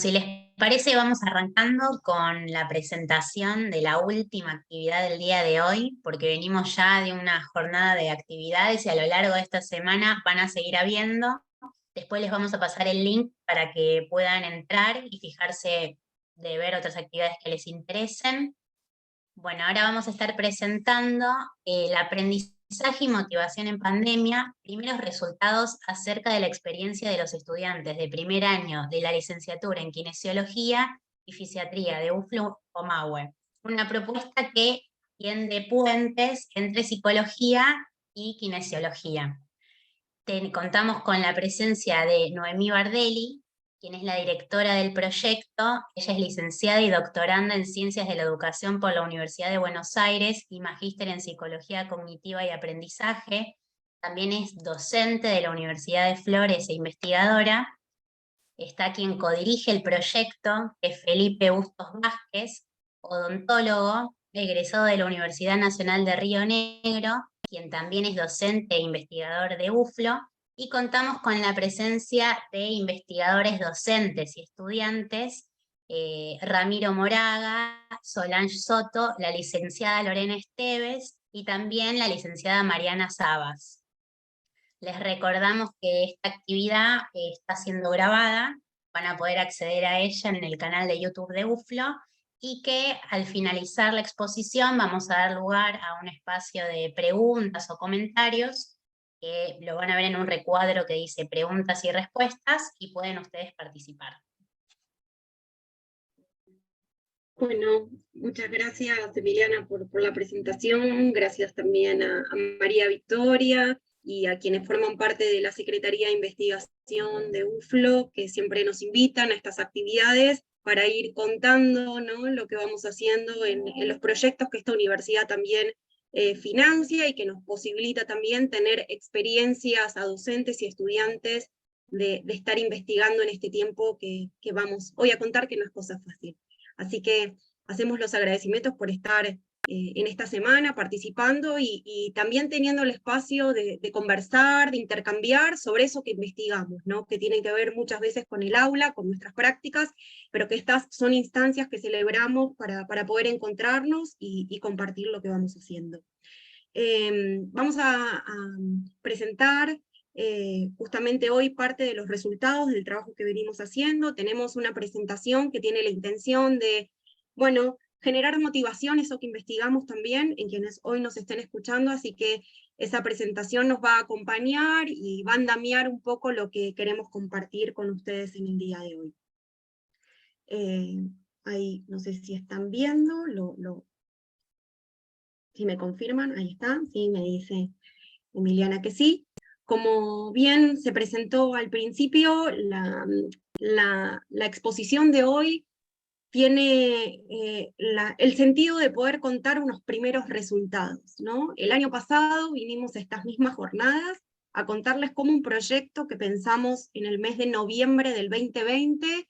Si les parece, vamos arrancando con la presentación de la última actividad del día de hoy, porque venimos ya de una jornada de actividades y a lo largo de esta semana van a seguir habiendo. Después les vamos a pasar el link para que puedan entrar y fijarse de ver otras actividades que les interesen. Bueno, ahora vamos a estar presentando el aprendizaje y motivación en pandemia, primeros resultados acerca de la experiencia de los estudiantes de primer año de la licenciatura en Kinesiología y Fisiatría de UFLU-Comahue. Una propuesta que tiende puentes entre psicología y kinesiología. Contamos con la presencia de Noemí Bardelli, quien es la directora del proyecto. Ella es licenciada y doctoranda en Ciencias de la Educación por la Universidad de Buenos Aires y magíster en Psicología Cognitiva y Aprendizaje. También es docente de la Universidad de Flores e investigadora. Está quien codirige el proyecto, que es Felipe Bustos Vázquez, odontólogo, egresado de la Universidad Nacional de Río Negro, quien también es docente e investigador de UFLO, y contamos con la presencia de investigadores docentes y estudiantes, Ramiro Moraga, Solange Soto, la licenciada Lorena Esteves y también la licenciada Mariana Sabas. Les recordamos que esta actividad está siendo grabada, van a poder acceder a ella en el canal de YouTube de UFLO, y que al finalizar la exposición vamos a dar lugar a un espacio de preguntas o comentarios, que lo van a ver en un recuadro que dice preguntas y respuestas, y pueden ustedes participar. Bueno, muchas gracias Emiliana por la presentación, gracias también a María Victoria y a quienes forman parte de la Secretaría de Investigación de UFLO, que siempre nos invitan a estas actividades para ir contando, ¿no?, lo que vamos haciendo en los proyectos que esta universidad también financia y que nos posibilita también tener experiencias a docentes y estudiantes de estar investigando en este tiempo que vamos hoy a contar, que no es cosa fácil. Así que hacemos los agradecimientos por estar en esta semana participando y también teniendo el espacio de conversar, de intercambiar sobre eso que investigamos, ¿no?, que tienen que ver muchas veces con el aula, con nuestras prácticas, pero que estas son instancias que celebramos para poder encontrarnos y compartir lo que vamos haciendo. Vamos a presentar justamente hoy parte de los resultados del trabajo que venimos haciendo. Tenemos una presentación que tiene la intención de, bueno, generar motivación, eso que investigamos también en quienes hoy nos estén escuchando, así que esa presentación nos va a acompañar y va a andamiar un poco lo que queremos compartir con ustedes en el día de hoy. Ahí, no sé si están viendo, si me confirman, ahí está, sí, me dice Emiliana que sí. Como bien se presentó al principio, la exposición de hoy tiene el sentido de poder contar unos primeros resultados, ¿no? El año pasado vinimos a estas mismas jornadas a contarles cómo un proyecto que pensamos en el mes de noviembre del 2020,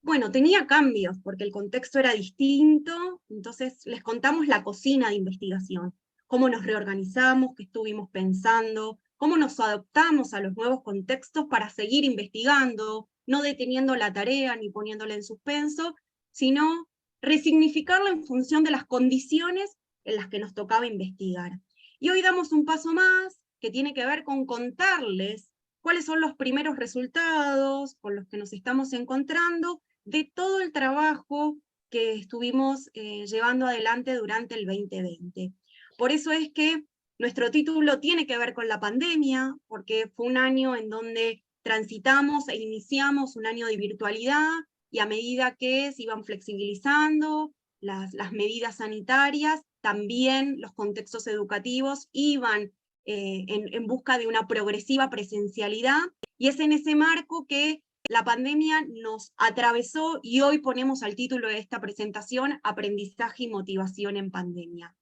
bueno, tenía cambios porque el contexto era distinto, entonces les contamos la cocina de investigación, cómo nos reorganizamos, qué estuvimos pensando, cómo nos adaptamos a los nuevos contextos para seguir investigando, no deteniendo la tarea ni poniéndola en suspenso, sino resignificarla en función de las condiciones en las que nos tocaba investigar. Y hoy damos un paso más que tiene que ver con contarles cuáles son los primeros resultados con los que nos estamos encontrando de todo el trabajo que estuvimos llevando adelante durante el 2020. Por eso es que nuestro título tiene que ver con la pandemia, porque fue un año en donde transitamos e iniciamos un año de virtualidad, y a medida que se iban flexibilizando las medidas sanitarias, también los contextos educativos iban en busca de una progresiva presencialidad, y es en ese marco que la pandemia nos atravesó y hoy ponemos al título de esta presentación Aprendizaje y motivación en pandemia.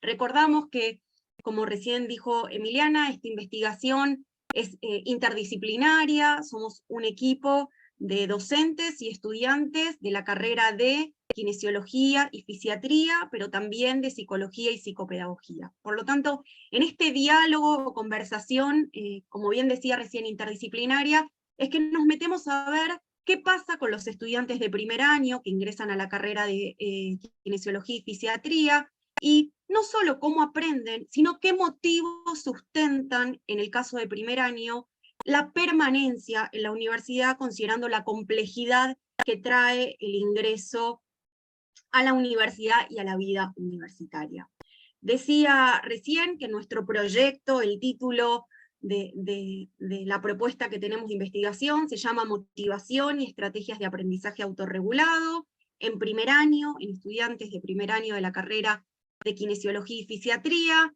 Recordamos que, como recién dijo Emiliana, esta investigación es interdisciplinaria, somos un equipo de docentes y estudiantes de la carrera de Kinesiología y Fisiatría, pero también de Psicología y Psicopedagogía. Por lo tanto, en este diálogo o conversación, como bien decía recién, interdisciplinaria, es que nos metemos a ver ¿Qué pasa con los estudiantes de primer año que ingresan a la carrera de kinesiología y fisiatría? Y no solo cómo aprenden, sino qué motivos sustentan, en el caso de primer año, la permanencia en la universidad, considerando la complejidad que trae el ingreso a la universidad y a la vida universitaria. Decía recién que nuestro proyecto, el título de la propuesta que tenemos de investigación, se llama Motivación y Estrategias de Aprendizaje Autorregulado, en primer año, en estudiantes de primer año de la carrera de Kinesiología y Fisiatría.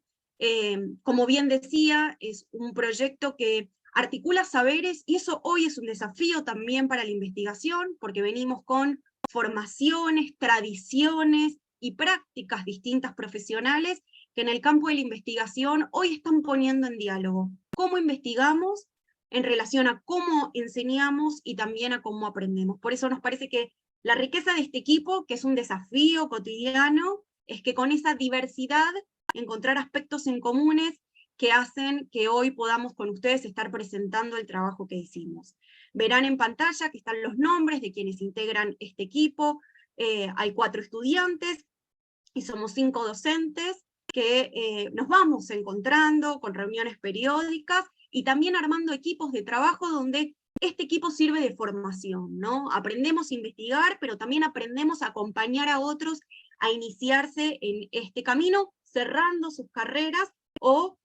Como bien decía, es un proyecto que articula saberes, y eso hoy es un desafío también para la investigación, porque venimos con formaciones, tradiciones y prácticas distintas profesionales que en el campo de la investigación hoy están poniendo en diálogo cómo investigamos en relación a cómo enseñamos y también a cómo aprendemos. Por eso nos parece que la riqueza de este equipo, que es un desafío cotidiano, es que con esa diversidad encontrar aspectos en comunes que hacen que hoy podamos con ustedes estar presentando el trabajo que hicimos. Verán en pantalla que están los nombres de quienes integran este equipo. Hay 4 estudiantes y somos 5 docentes que nos vamos encontrando con reuniones periódicas y también armando equipos de trabajo donde este equipo sirve de formación, ¿no? Aprendemos a investigar, pero también aprendemos a acompañar a otros a iniciarse en este camino, cerrando sus carreras o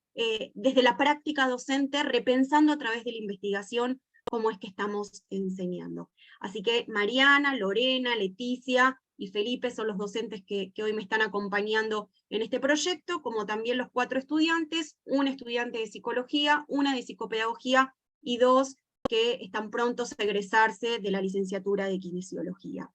desde la práctica docente, repensando a través de la investigación cómo es que estamos enseñando. Así que Mariana, Lorena, Leticia y Felipe son los docentes que hoy me están acompañando en este proyecto, como también los 4 estudiantes, un estudiante de psicología, una de psicopedagogía y 2 que están prontos a egresarse de la licenciatura de kinesiología.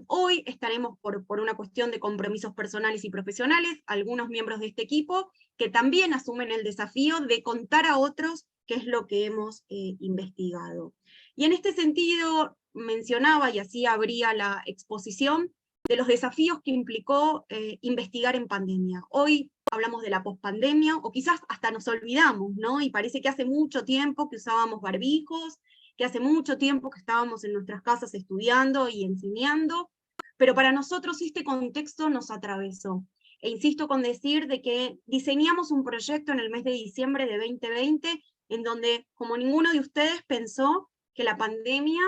Hoy estaremos por una cuestión de compromisos personales y profesionales, algunos miembros de este equipo que también asumen el desafío de contar a otros qué es lo que hemos investigado. Y en este sentido mencionaba, y así abría la exposición, de los desafíos que implicó investigar en pandemia. Hoy hablamos de la pospandemia, o quizás hasta nos olvidamos, ¿no? Y parece que hace mucho tiempo que usábamos barbijos, que hace mucho tiempo que estábamos en nuestras casas estudiando y enseñando, pero para nosotros este contexto nos atravesó. E insisto con decir de que diseñamos un proyecto en el mes de diciembre de 2020, en donde, como ninguno de ustedes pensó que la pandemia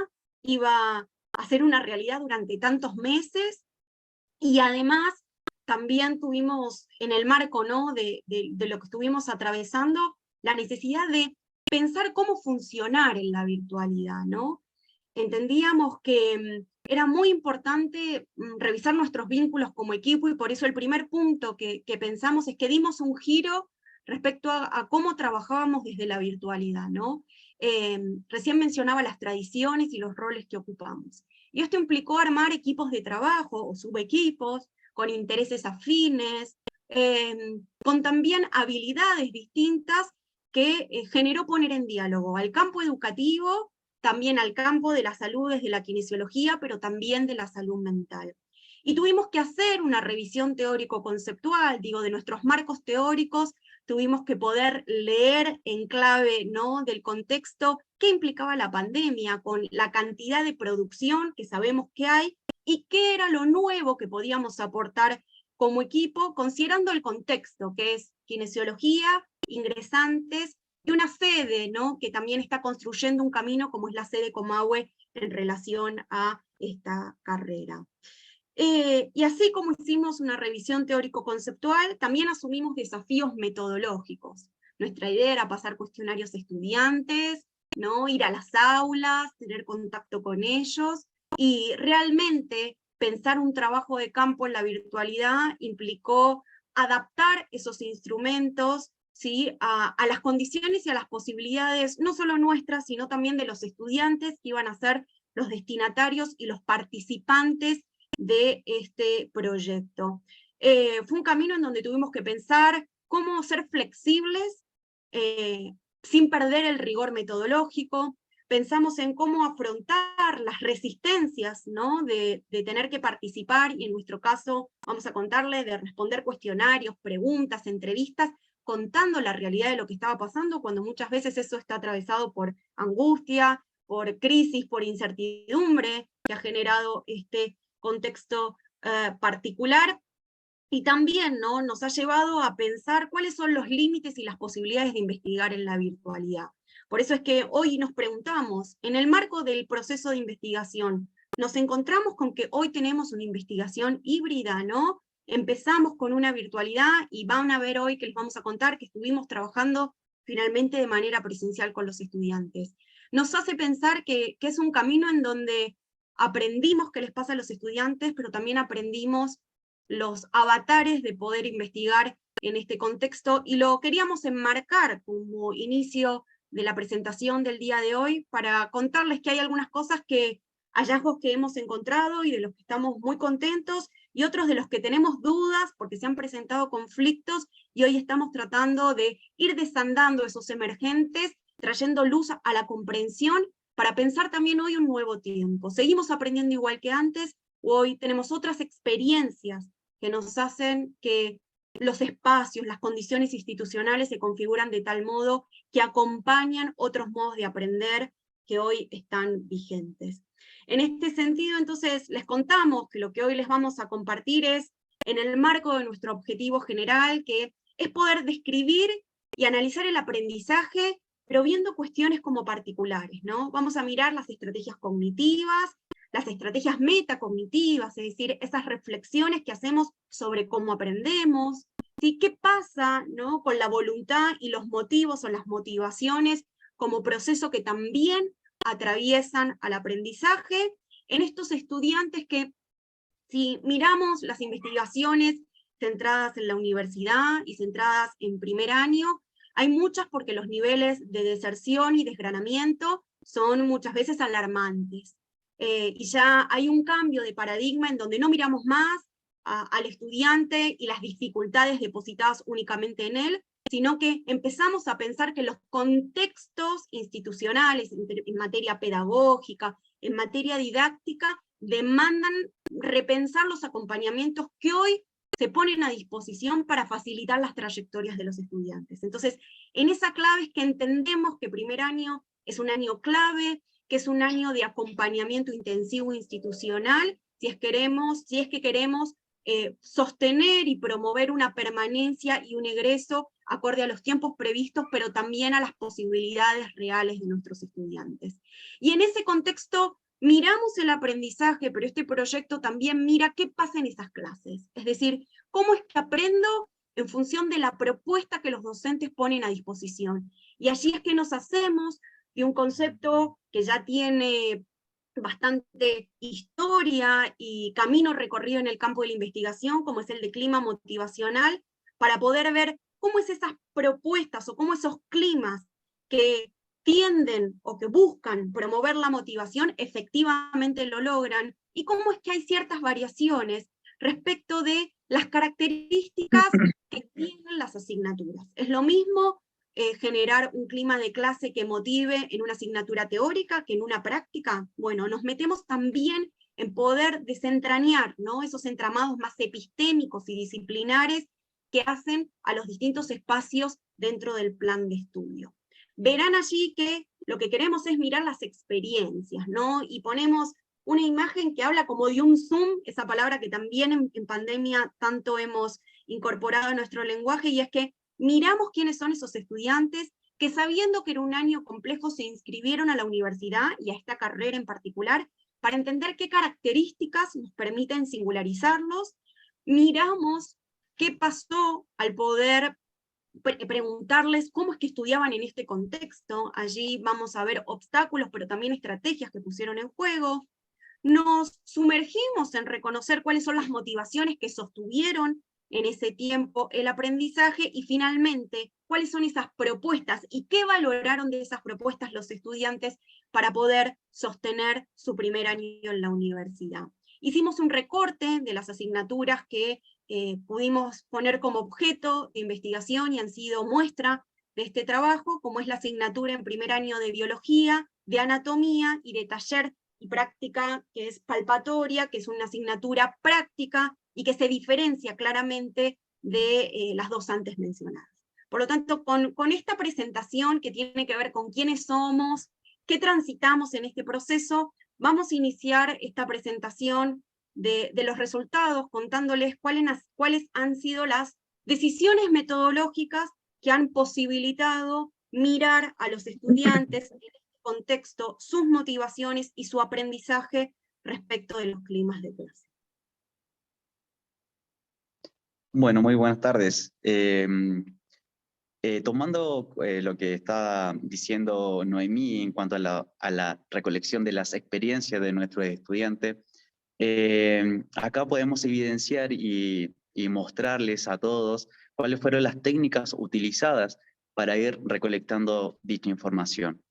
iba a ser una realidad durante tantos meses, y además también tuvimos en el marco, ¿no?, de lo que estuvimos atravesando, la necesidad de pensar cómo funcionar en la virtualidad, ¿no? Entendíamos que era muy importante revisar nuestros vínculos como equipo, y por eso el primer punto que pensamos es que dimos un giro respecto a cómo trabajábamos desde la virtualidad, ¿no? Recién mencionaba las tradiciones y los roles que ocupamos. Y esto implicó armar equipos de trabajo o subequipos con intereses afines, con también habilidades distintas que generó poner en diálogo al campo educativo, también al campo de la salud desde la kinesiología, pero también de la salud mental. Y tuvimos que hacer una revisión teórico-conceptual, digo, de nuestros marcos teóricos, tuvimos que poder leer en clave, ¿no?, del contexto qué implicaba la pandemia, con la cantidad de producción que sabemos que hay, y qué era lo nuevo que podíamos aportar como equipo, considerando el contexto, que es kinesiología, ingresantes, y una sede, ¿no?, que también está construyendo un camino como es la sede Comahue en relación a esta carrera. Y así como hicimos una revisión teórico-conceptual, también asumimos desafíos metodológicos. Nuestra idea era pasar cuestionarios a estudiantes, ¿no?, ir a las aulas, tener contacto con ellos, y realmente pensar un trabajo de campo en la virtualidad implicó adaptar esos instrumentos, ¿sí?, a las condiciones y a las posibilidades, no solo nuestras, sino también de los estudiantes que iban a ser los destinatarios y los participantes de este proyecto. Fue un camino en donde tuvimos que pensar cómo ser flexibles sin perder el rigor metodológico. Pensamos en cómo afrontar las resistencias, ¿no?, de tener que participar, y en nuestro caso vamos a contarles de responder cuestionarios, preguntas, entrevistas, contando la realidad de lo que estaba pasando, cuando muchas veces eso está atravesado por angustia, por crisis, por incertidumbre que ha generado este contexto particular, y también, ¿no?, nos ha llevado a pensar cuáles son los límites y las posibilidades de investigar en la virtualidad. Por eso es que hoy nos preguntamos, en el marco del proceso de investigación, nos encontramos con que hoy tenemos una investigación híbrida, ¿no? Empezamos con una virtualidad y van a ver hoy que les vamos a contar que estuvimos trabajando finalmente de manera presencial con los estudiantes. Nos hace pensar que es un camino en donde aprendimos qué les pasa a los estudiantes, pero también aprendimos los avatares de poder investigar en este contexto, y lo queríamos enmarcar como inicio de la presentación del día de hoy para contarles que hay algunas cosas hallazgos que hemos encontrado y de los que estamos muy contentos, y otros de los que tenemos dudas porque se han presentado conflictos, y hoy estamos tratando de ir desandando esos emergentes, trayendo luz a la comprensión para pensar también hoy un nuevo tiempo. Seguimos aprendiendo igual que antes, hoy tenemos otras experiencias que nos hacen que los espacios, las condiciones institucionales se configuran de tal modo que acompañan otros modos de aprender que hoy están vigentes. En este sentido, entonces, les contamos que lo que hoy les vamos a compartir es en el marco de nuestro objetivo general, que es poder describir y analizar el aprendizaje, pero viendo cuestiones como particulares, ¿no? Vamos a mirar las estrategias cognitivas, las estrategias metacognitivas, es decir, esas reflexiones que hacemos sobre cómo aprendemos, ¿sí? ¿Qué pasa, ¿no?, con la voluntad y los motivos o las motivaciones como proceso que también atraviesan al aprendizaje en estos estudiantes que, si miramos las investigaciones centradas en la universidad y centradas en primer año, hay muchas porque los niveles de deserción y desgranamiento son muchas veces alarmantes. Y ya hay un cambio de paradigma en donde no miramos más al estudiante y las dificultades depositadas únicamente en él, sino que empezamos a pensar que los contextos institucionales en materia pedagógica, en materia didáctica, demandan repensar los acompañamientos que hoy se ponen a disposición para facilitar las trayectorias de los estudiantes. Entonces, en esa clave es que entendemos que primer año es un año clave, que es un año de acompañamiento intensivo institucional, si es que queremos sostener y promover una permanencia y un egreso acorde a los tiempos previstos, pero también a las posibilidades reales de nuestros estudiantes. Y en ese contexto miramos el aprendizaje, pero este proyecto también mira qué pasa en esas clases. Es decir, cómo es que aprendo en función de la propuesta que los docentes ponen a disposición. Y allí es que nos hacemos de un concepto que ya tiene bastante historia y camino recorrido en el campo de la investigación, como es el de clima motivacional, para poder ver cómo es esas propuestas o cómo esos climas que tienden o que buscan promover la motivación efectivamente lo logran, y cómo es que hay ciertas variaciones respecto de las características que tienen las asignaturas. Es lo mismo generar un clima de clase que motive en una asignatura teórica que en una práctica. Bueno, nos metemos también en poder desentrañar, ¿no?, esos entramados más epistémicos y disciplinares que hacen a los distintos espacios dentro del plan de estudio. Verán allí que lo que queremos es mirar las experiencias, ¿no?, y ponemos una imagen que habla como de un zoom, esa palabra que también en pandemia tanto hemos incorporado a nuestro lenguaje, y es que miramos quiénes son esos estudiantes que, sabiendo que era un año complejo, se inscribieron a la universidad y a esta carrera en particular, para entender qué características nos permiten singularizarlos. Miramos qué pasó al poder preguntarles cómo es que estudiaban en este contexto. Allí vamos a ver obstáculos, pero también estrategias que pusieron en juego. Nos sumergimos en reconocer cuáles son las motivaciones que sostuvieron en ese tiempo el aprendizaje, y finalmente, cuáles son esas propuestas y qué valoraron de esas propuestas los estudiantes para poder sostener su primer año en la universidad. Hicimos un recorte de las asignaturas que pudimos poner como objeto de investigación y han sido muestra de este trabajo, como es la asignatura en primer año de biología, de anatomía y de taller y práctica, que es palpatoria, que es una asignatura práctica y que se diferencia claramente de las dos antes mencionadas. Por lo tanto, con esta presentación que tiene que ver con quiénes somos, ¿Qué transitamos en este proceso? Vamos a iniciar esta presentación de los resultados contándoles cuáles han sido las decisiones metodológicas que han posibilitado mirar a los estudiantes en este contexto, sus motivaciones y su aprendizaje respecto de los climas de clase. Bueno, muy buenas tardes. Tomando lo que está diciendo Noemí en cuanto a la recolección de las experiencias de nuestros estudiantes, acá podemos evidenciar y mostrarles a todos cuáles fueron las técnicas utilizadas para ir recolectando dicha información.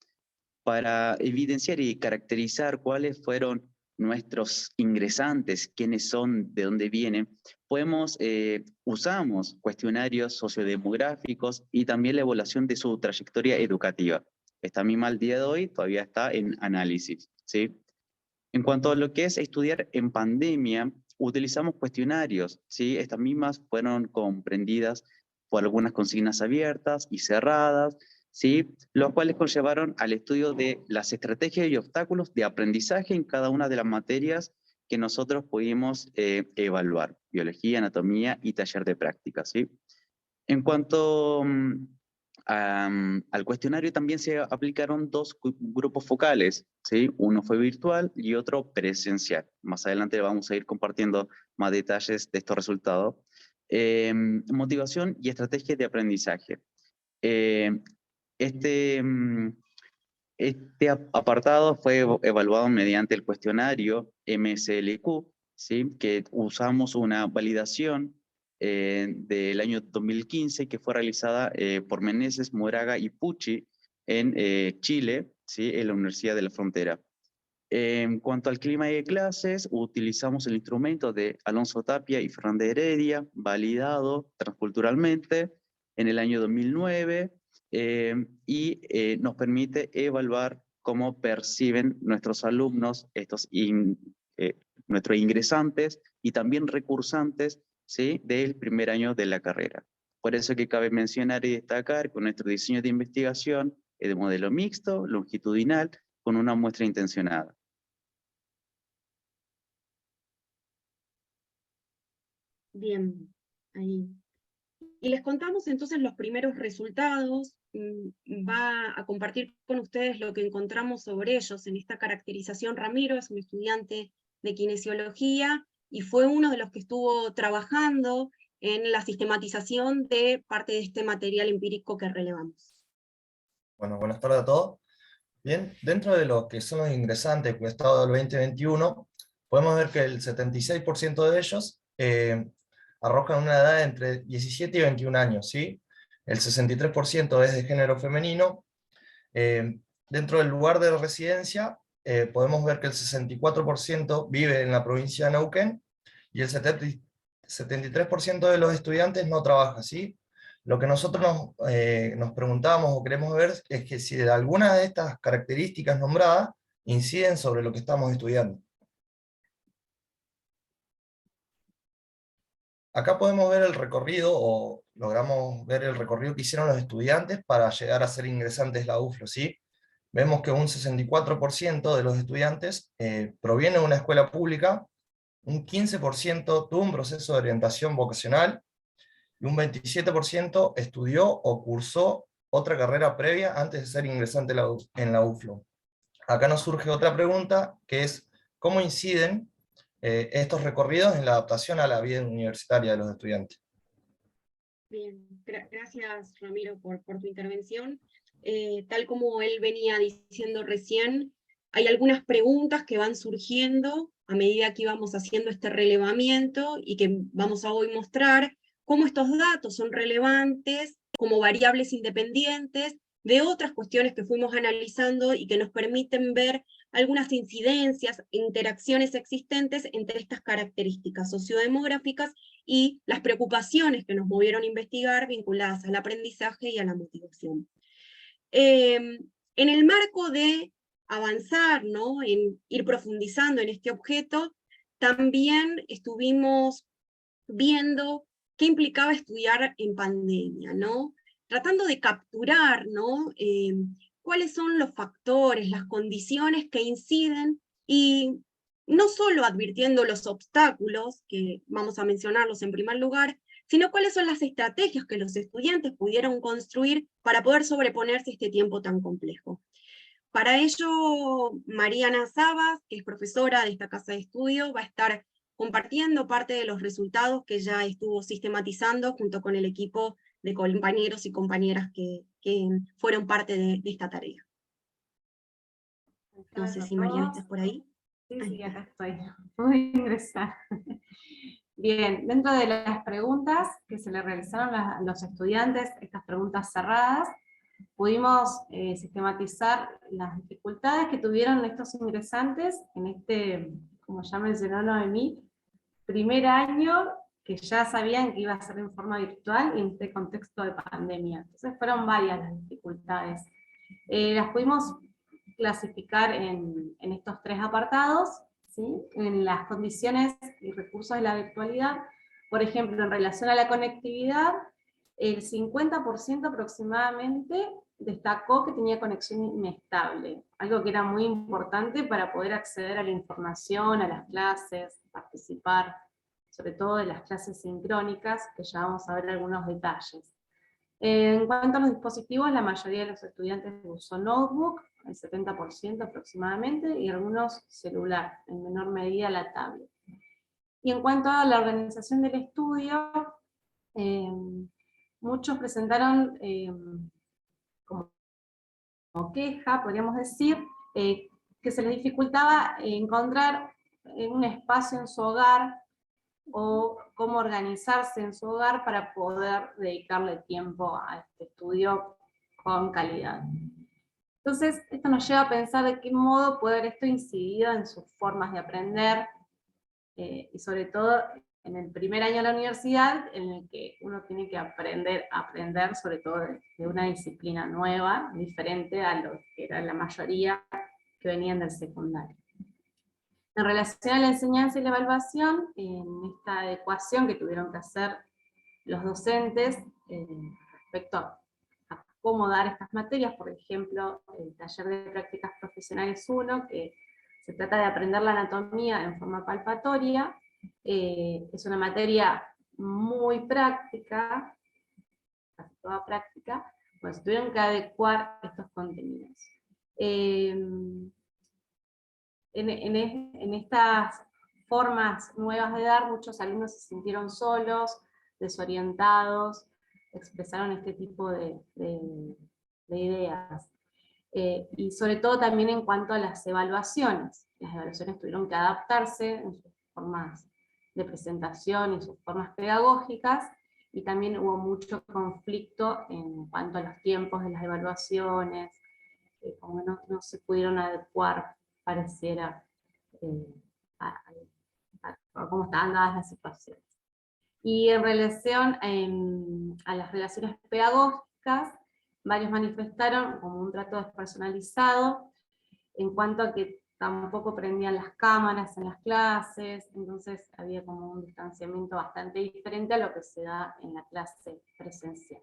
Para evidenciar y caracterizar cuáles fueron nuestros ingresantes, quiénes son, de dónde vienen, usamos cuestionarios sociodemográficos y también la evaluación de su trayectoria educativa. Esta misma al día de hoy todavía está en análisis, ¿sí? En cuanto a lo que es estudiar en pandemia, utilizamos cuestionarios, ¿sí? Estas mismas fueron comprendidas por algunas consignas abiertas y cerradas, ¿sí? Los cuales conllevaron al estudio de las estrategias y obstáculos de aprendizaje en cada una de las materias que nosotros pudimos evaluar: biología, anatomía y taller de práctica, ¿sí? En cuanto al cuestionario, también se aplicaron dos grupos focales, ¿sí? Uno fue virtual y otro presencial. Más adelante vamos a ir compartiendo más detalles de estos resultados. Motivación y estrategias de aprendizaje. Eh, este, este apartado fue evaluado mediante el cuestionario MSLQ, ¿sí? Que usamos una validación del año 2015 que fue realizada por Meneses, Moraga y Pucci en Chile, ¿sí? En la Universidad de la Frontera. En cuanto al clima de clases, utilizamos el instrumento de Alonso Tapia y Fernández Heredia, validado transculturalmente en el año 2009, nos permite evaluar cómo perciben nuestros alumnos, nuestros ingresantes y también recursantes, ¿sí? Del primer año de la carrera. Por eso que cabe mencionar y destacar que nuestro diseño de investigación es de modelo mixto, longitudinal, con una muestra intencionada. Bien, ahí. Y les contamos entonces los primeros resultados. Va a compartir con ustedes lo que encontramos sobre ellos en esta caracterización. Ramiro es un estudiante de kinesiología y fue uno de los que estuvo trabajando en la sistematización de parte de este material empírico que relevamos. Bueno, buenas tardes a todos. Bien, dentro de lo que son los ingresantes encuestados del 2021, podemos ver que el 76% de ellos arrojan una edad entre 17 y 21 años, ¿sí? El 63% es de género femenino. Dentro del lugar de residencia, podemos ver que el 64% vive en la provincia de Neuquén y el 73% de los estudiantes no trabaja, ¿sí? Lo que nosotros nos preguntamos o queremos ver es que si alguna de estas características nombradas inciden sobre lo que estamos estudiando. Acá podemos ver el recorrido, o logramos ver el recorrido que hicieron los estudiantes para llegar a ser ingresantes de la UFLO, ¿sí? Vemos que un 64% de los estudiantes proviene de una escuela pública, un 15% tuvo un proceso de orientación vocacional, y un 27% estudió o cursó otra carrera previa antes de ser ingresante en la UFLO. Acá nos surge otra pregunta, que es, ¿cómo inciden estos recorridos en la adaptación a la vida universitaria de los estudiantes? Bien, gracias Ramiro por tu intervención. Tal como él venía diciendo recién, hay algunas preguntas que van surgiendo a medida que íbamos haciendo este relevamiento y que vamos a hoy mostrar cómo estos datos son relevantes como variables independientes de otras cuestiones que fuimos analizando y que nos permiten ver algunas incidencias, interacciones existentes entre estas características sociodemográficas y las preocupaciones que nos movieron a investigar vinculadas al aprendizaje y a la motivación. En el marco de avanzar, ¿no? En ir profundizando en este objeto, también estuvimos viendo qué implicaba estudiar en pandemia, ¿no? Tratando de capturar, ¿no? cuáles son los factores, las condiciones que inciden, y no solo advirtiendo los obstáculos, que vamos a mencionarlos en primer lugar, sino cuáles son las estrategias que los estudiantes pudieron construir para poder sobreponerse a este tiempo tan complejo. Para ello, Mariana Sabas, que es profesora de esta casa de estudio, va a estar compartiendo parte de los resultados que ya estuvo sistematizando junto con el equipo de compañeros y compañeras que fueron parte de esta tarea. No sé si Mariana estás por ahí. Sí, acá estoy. Puedo ingresar. Bien, dentro de las preguntas que se le realizaron a los estudiantes, estas preguntas cerradas, pudimos sistematizar las dificultades que tuvieron estos ingresantes en este, como ya mencionó Noemí, primer año que ya sabían que iba a ser en forma virtual en este contexto de pandemia. Entonces fueron varias las dificultades. Las pudimos clasificar en estos 3 apartados, ¿sí? En las condiciones y recursos de la virtualidad. Por ejemplo, en relación a la conectividad, el 50% aproximadamente destacó que tenía conexión inestable, algo que era muy importante para poder acceder a la información, a las clases, participar, sobre todo de las clases sincrónicas, que ya vamos a ver algunos detalles. En cuanto a los dispositivos, la mayoría de los estudiantes usó notebook, el 70% aproximadamente, y algunos celular, en menor medida la tablet. Y en cuanto a la organización del estudio, muchos presentaron como queja, podríamos decir, que se les dificultaba encontrar un espacio en su hogar o cómo organizarse en su hogar para poder dedicarle tiempo a este estudio con calidad. Entonces, esto nos lleva a pensar de qué modo puede haber esto incidido en sus formas de aprender, y sobre todo en el primer año de la universidad, en el que uno tiene que aprender sobre todo de una disciplina nueva, diferente a lo que era la mayoría que venían del secundario. En relación a la enseñanza y la evaluación, en esta adecuación que tuvieron que hacer los docentes respecto a cómo dar estas materias, por ejemplo, el taller de prácticas profesionales 1, que se trata de aprender la anatomía en forma palpatoria, es una materia muy práctica, casi toda práctica, pues tuvieron que adecuar estos contenidos. En estas formas nuevas de dar, muchos alumnos se sintieron solos, desorientados, expresaron este tipo de ideas. Y sobre todo también en cuanto a las evaluaciones. Las evaluaciones tuvieron que adaptarse en sus formas de presentación y sus formas pedagógicas, y también hubo mucho conflicto en cuanto a los tiempos de las evaluaciones, como no se pudieron adecuar, pareciera, a cómo estaban dadas las situaciones. Y en relación a las relaciones pedagógicas, varios manifestaron como un trato despersonalizado, en cuanto a que tampoco prendían las cámaras en las clases, entonces había como un distanciamiento bastante diferente a lo que se da en la clase presencial.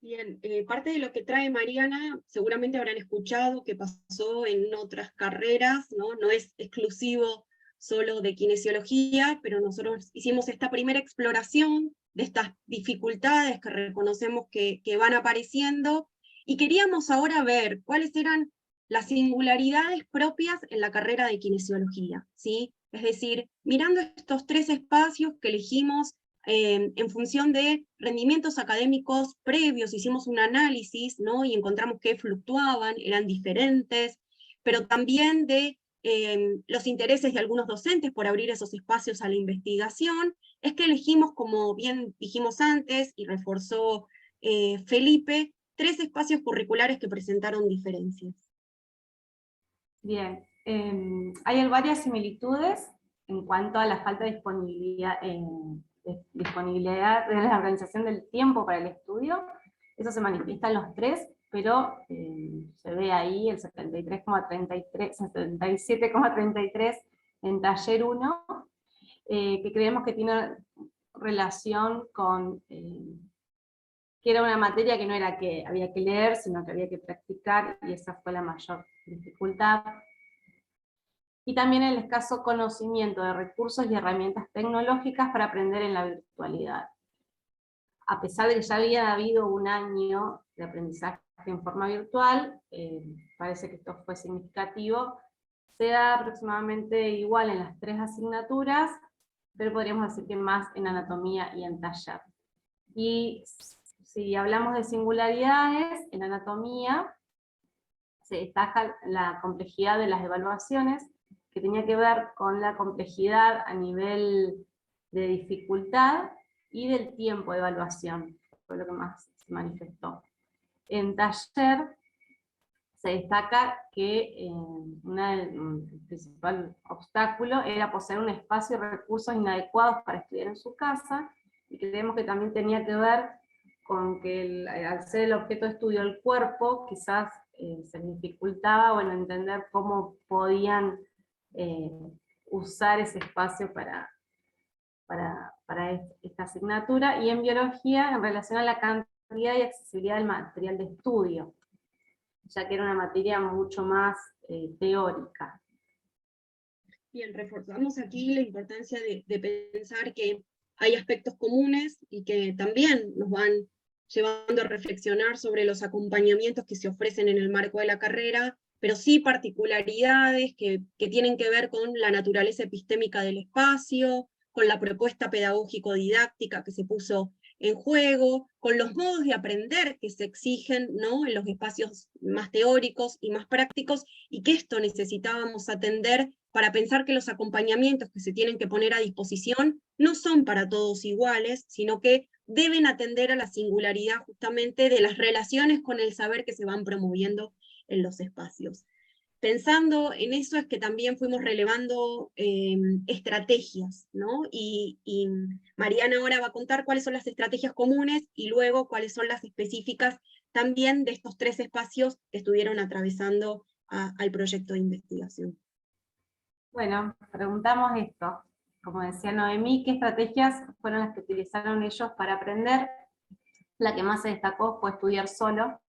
Bien, parte de lo que trae Mariana, seguramente habrán escuchado que pasó en otras carreras, ¿no? No es exclusivo solo de kinesiología, pero nosotros hicimos esta primera exploración de estas dificultades que reconocemos que van apareciendo, y queríamos ahora ver cuáles eran las singularidades propias en la carrera de kinesiología, ¿sí? Es decir, mirando estos 3 espacios que elegimos en función de rendimientos académicos previos, hicimos un análisis, ¿no? Y encontramos que fluctuaban, eran diferentes, pero también de los intereses de algunos docentes por abrir esos espacios a la investigación, es que elegimos, como bien dijimos antes, y reforzó Felipe, 3 espacios curriculares que presentaron diferencias. Bien, hay varias similitudes en cuanto a la falta de disponibilidad de la organización del tiempo para el estudio. Eso se manifiesta en los 3, pero se ve ahí el 77,33 en taller 1, que creemos que tiene relación con que era una materia que no era que había que leer, sino que había que practicar, y esa fue la mayor dificultad. Y también el escaso conocimiento de recursos y herramientas tecnológicas para aprender en la virtualidad. A pesar de que ya había habido un año de aprendizaje en forma virtual, parece que esto fue significativo, se da aproximadamente igual en las 3 asignaturas, pero podríamos decir que más en anatomía y en taller. Y si hablamos de singularidades, en anatomía se destaca la complejidad de las evaluaciones, que tenía que ver con la complejidad a nivel de dificultad y del tiempo de evaluación, fue lo que más se manifestó. En taller se destaca que el principal obstáculo era poseer un espacio y recursos inadecuados para estudiar en su casa, y creemos que también tenía que ver con que al ser el objeto de estudio el cuerpo, quizás se les dificultaba, bueno, entender cómo podían usar ese espacio para esta asignatura, y en biología en relación a la cantidad y accesibilidad del material de estudio, ya que era una materia mucho más teórica. Bien, reforzamos aquí la importancia de pensar que hay aspectos comunes y que también nos van llevando a reflexionar sobre los acompañamientos que se ofrecen en el marco de la carrera, pero sí particularidades que tienen que ver con la naturaleza epistémica del espacio, con la propuesta pedagógico-didáctica que se puso en juego, con los modos de aprender que se exigen, ¿no?, en los espacios más teóricos y más prácticos, y que esto necesitábamos atender para pensar que los acompañamientos que se tienen que poner a disposición no son para todos iguales, sino que deben atender a la singularidad justamente de las relaciones con el saber que se van promoviendo en los espacios. Pensando en eso es que también fuimos relevando estrategias, ¿no? Y Mariana ahora va a contar cuáles son las estrategias comunes y luego cuáles son las específicas también de estos 3 espacios que estuvieron atravesando al proyecto de investigación. Bueno, preguntamos esto, como decía Noemí, ¿qué estrategias fueron las que utilizaron ellos para aprender? La que más se destacó fue estudiar solo.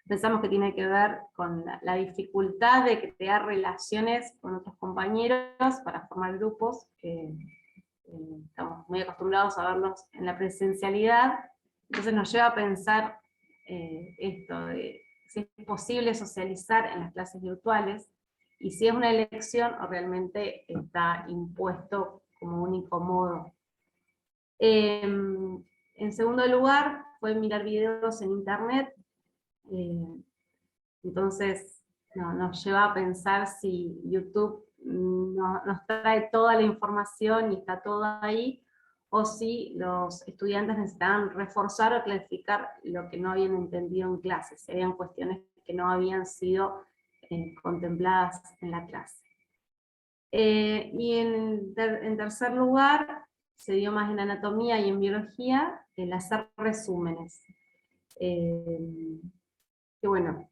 Pensamos que tiene que ver con la dificultad de crear relaciones con otros compañeros para formar grupos, que estamos muy acostumbrados a verlos en la presencialidad. Entonces nos lleva a pensar esto de si es posible socializar en las clases virtuales, y si es una elección o realmente está impuesto como único modo. En segundo lugar, fue mirar videos en internet. Entonces nos lleva a pensar si YouTube nos trae toda la información y está todo ahí, o si los estudiantes necesitaban reforzar o clarificar lo que no habían entendido en clase, si habían cuestiones que no habían sido contempladas en la clase. Y en tercer lugar, se dio más en anatomía y en biología, el hacer resúmenes. Que bueno,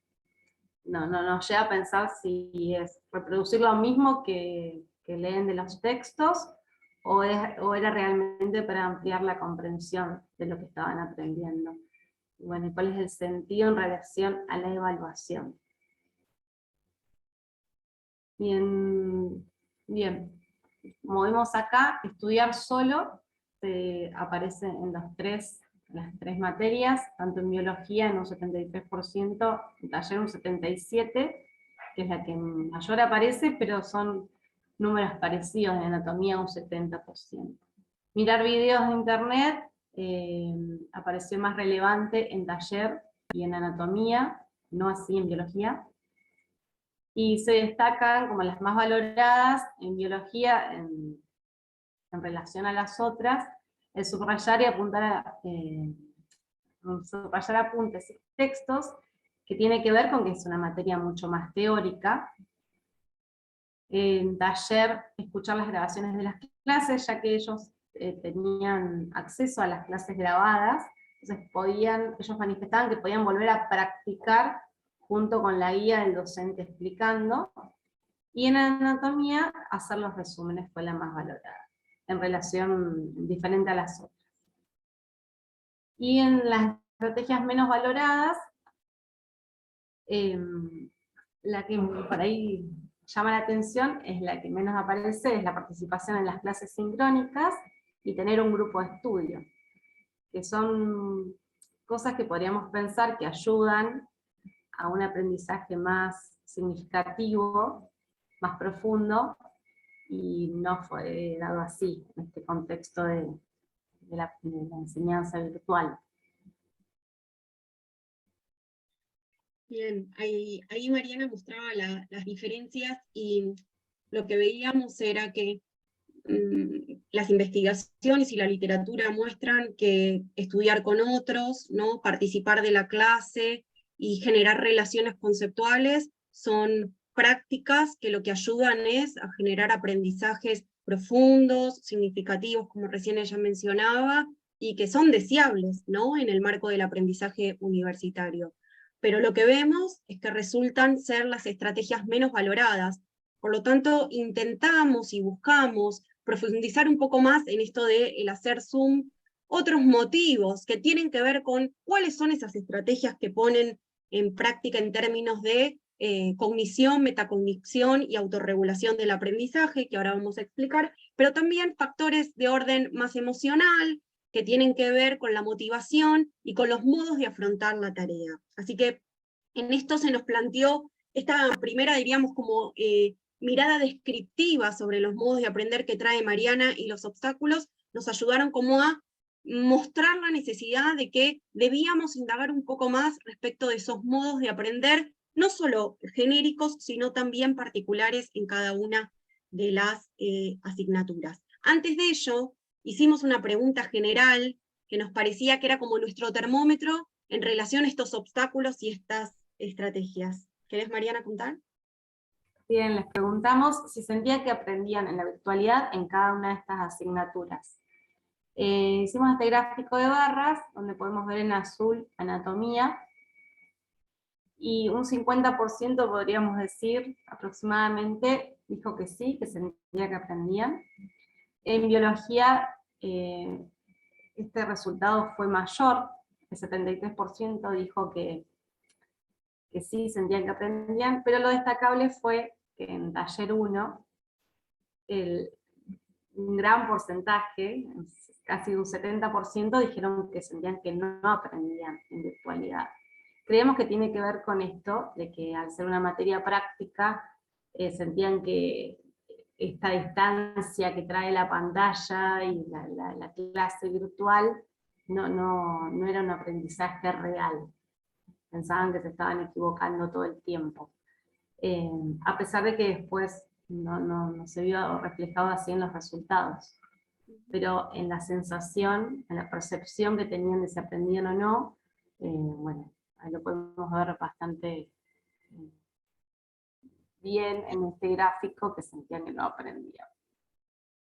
no nos lleva a pensar si es reproducir lo mismo que leen de los textos, o era realmente para ampliar la comprensión de lo que estaban aprendiendo. Y bueno, ¿y cuál es el sentido en relación a la evaluación? Bien, como vemos acá, estudiar solo aparece en las tres materias, tanto en biología en un 73%, en taller un 77%, que es la que mayor aparece, pero son números parecidos, en anatomía un 70%. Mirar videos de internet apareció más relevante en taller y en anatomía, no así en biología. Y se destacan como las más valoradas en biología en relación a las otras, el subrayar y apuntar subrayar apuntes y textos, que tiene que ver con que es una materia mucho más teórica. En taller, escuchar las grabaciones de las clases, ya que ellos tenían acceso a las clases grabadas, entonces ellos manifestaban que podían volver a practicar junto con la guía del docente explicando. Y en anatomía, hacer los resúmenes fue la más valorada, en relación diferente a las otras. Y en las estrategias menos valoradas, la que por ahí llama la atención es la que menos aparece, es la participación en las clases sincrónicas y tener un grupo de estudio, que son cosas que podríamos pensar que ayudan a un aprendizaje más significativo, más profundo, y no fue dado así, en este contexto de la enseñanza virtual. Bien, ahí Mariana mostraba las diferencias y lo que veíamos era que las investigaciones y la literatura muestran que estudiar con otros, ¿no? Participar de la clase y generar relaciones conceptuales son prácticas que lo que ayudan es a generar aprendizajes profundos, significativos, como recién ella mencionaba, y que son deseables, ¿no? En el marco del aprendizaje universitario. Pero lo que vemos es que resultan ser las estrategias menos valoradas. Por lo tanto, intentamos y buscamos profundizar un poco más en esto de el hacer Zoom, otros motivos que tienen que ver con cuáles son esas estrategias que ponen en práctica en términos de cognición, metacognición y autorregulación del aprendizaje, que ahora vamos a explicar, pero también factores de orden más emocional, que tienen que ver con la motivación y con los modos de afrontar la tarea. Así que en esto se nos planteó esta primera, diríamos, como mirada descriptiva sobre los modos de aprender que trae Mariana, y los obstáculos nos ayudaron como a mostrar la necesidad de que debíamos indagar un poco más respecto de esos modos de aprender, no solo genéricos, sino también particulares en cada una de las asignaturas. Antes de ello, hicimos una pregunta general que nos parecía que era como nuestro termómetro en relación a estos obstáculos y estas estrategias. ¿Querés, Mariana, contar? Bien, les preguntamos si sentían que aprendían en la virtualidad en cada una de estas asignaturas. Hicimos este gráfico de barras, donde podemos ver en azul anatomía, y un 50% podríamos decir aproximadamente dijo que sí, que sentía que aprendían. En biología este resultado fue mayor, el 73% dijo que sí sentían que aprendían, pero lo destacable fue que en taller 1 un gran porcentaje, casi un 70%, dijeron que sentían que no aprendían en virtualidad. Creemos que tiene que ver con esto, de que al ser una materia práctica, sentían que esta distancia que trae la pantalla y la clase virtual no era un aprendizaje real. Pensaban que se estaban equivocando todo el tiempo. A pesar de que después no se vio reflejado así en los resultados. Pero en la sensación, en la percepción que tenían de si aprendían o no, bueno, ahí lo podemos ver bastante bien en este gráfico, que sentían que no aprendían.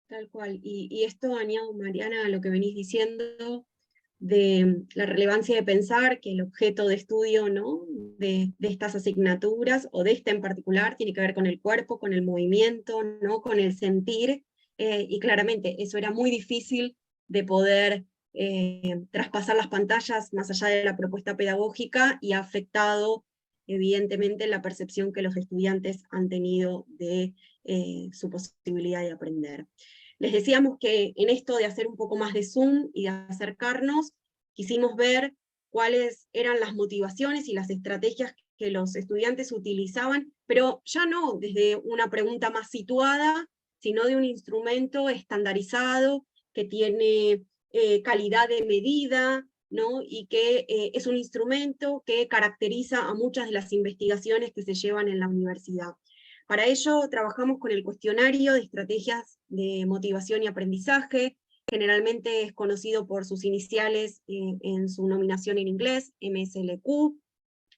Tal cual. Y esto añado, Mariana, a lo que venís diciendo, de la relevancia de pensar que el objeto de estudio, ¿no?, de estas asignaturas, o de esta en particular, tiene que ver con el cuerpo, con el movimiento, ¿no?, con el sentir, y claramente eso era muy difícil de poder traspasar las pantallas más allá de la propuesta pedagógica, y ha afectado evidentemente la percepción que los estudiantes han tenido de su posibilidad de aprender. Les decíamos que en esto de hacer un poco más de zoom y de acercarnos, quisimos ver cuáles eran las motivaciones y las estrategias que los estudiantes utilizaban, pero ya no desde una pregunta más situada, sino de un instrumento estandarizado, que tiene calidad de medida, ¿no?, y que es un instrumento que caracteriza a muchas de las investigaciones que se llevan en la universidad. Para ello trabajamos con el cuestionario de estrategias de motivación y aprendizaje, generalmente es conocido por sus iniciales en su nominación en inglés, MSLQ.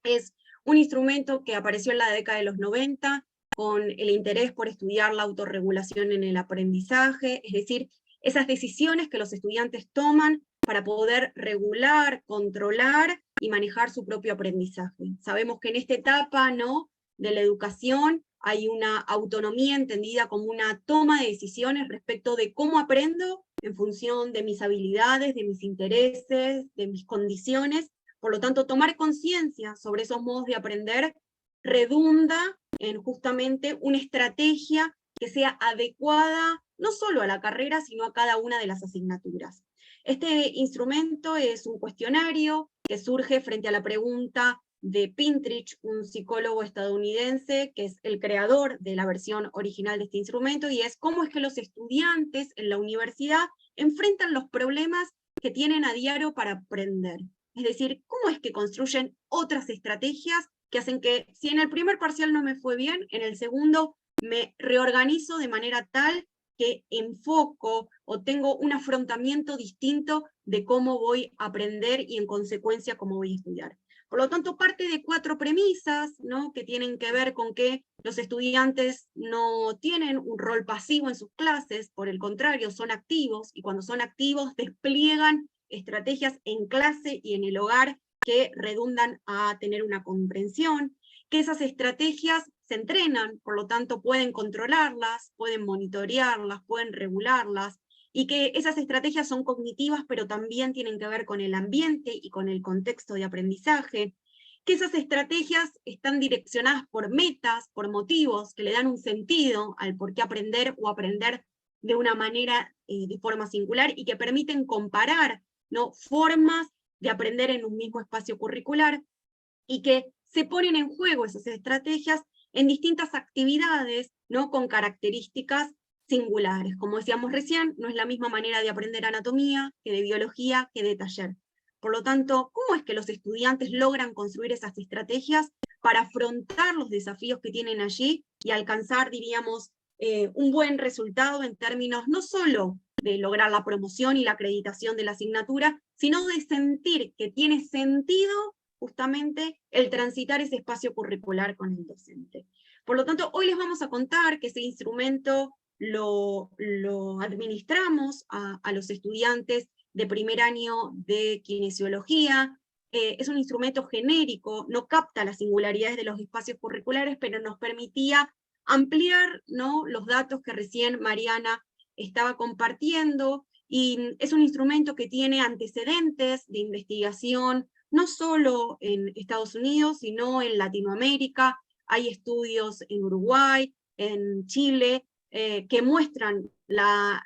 Es un instrumento que apareció en la década de los 90 con el interés por estudiar la autorregulación en el aprendizaje, es decir, esas decisiones que los estudiantes toman para poder regular, controlar y manejar su propio aprendizaje. Sabemos que en esta etapa, ¿no?, de la educación hay una autonomía entendida como una toma de decisiones respecto de cómo aprendo en función de mis habilidades, de mis intereses, de mis condiciones, Por lo tanto, tomar conciencia sobre esos modos de aprender redunda en justamente una estrategia que sea adecuada no solo a la carrera, sino a cada una de las asignaturas. Este instrumento es un cuestionario que surge frente a la pregunta de Pintrich, un psicólogo estadounidense que es el creador de la versión original de este instrumento, y es cómo es que los estudiantes en la universidad enfrentan los problemas que tienen a diario para aprender. Es decir, cómo es que construyen otras estrategias que hacen que, si en el primer parcial no me fue bien, en el segundo me reorganizo de manera tal que enfoco o tengo un afrontamiento distinto de cómo voy a aprender y en consecuencia cómo voy a estudiar. Por lo tanto, parte de 4 premisas, ¿no?, que tienen que ver con que los estudiantes no tienen un rol pasivo en sus clases, por el contrario, son activos, y cuando son activos despliegan estrategias en clase y en el hogar que redundan a tener una comprensión, que esas estrategias se entrenan, por lo tanto pueden controlarlas, pueden monitorearlas, pueden regularlas, y que esas estrategias son cognitivas, pero también tienen que ver con el ambiente y con el contexto de aprendizaje, que esas estrategias están direccionadas por metas, por motivos, que le dan un sentido al por qué aprender o aprender de una manera, de forma singular, y que permiten comparar, ¿no?, formas de aprender en un mismo espacio curricular, y que se ponen en juego esas estrategias en distintas actividades, ¿no?, con características singulares. Como decíamos recién, no es la misma manera de aprender anatomía, que de biología, que de taller. Por lo tanto, ¿cómo es que los estudiantes logran construir esas estrategias para afrontar los desafíos que tienen allí y alcanzar, diríamos, un buen resultado en términos no solo de lograr la promoción y la acreditación de la asignatura, sino de sentir que tiene sentido justamente el transitar ese espacio curricular con el docente? Por lo tanto, hoy les vamos a contar que ese instrumento lo administramos a los estudiantes de primer año de kinesiología. Es un instrumento genérico, no capta las singularidades de los espacios curriculares, pero nos permitía ampliar, ¿no?, los datos que recién Mariana estaba compartiendo, y es un instrumento que tiene antecedentes de investigación, no solo en Estados Unidos, sino en Latinoamérica. Hay estudios en Uruguay, en Chile, que muestran la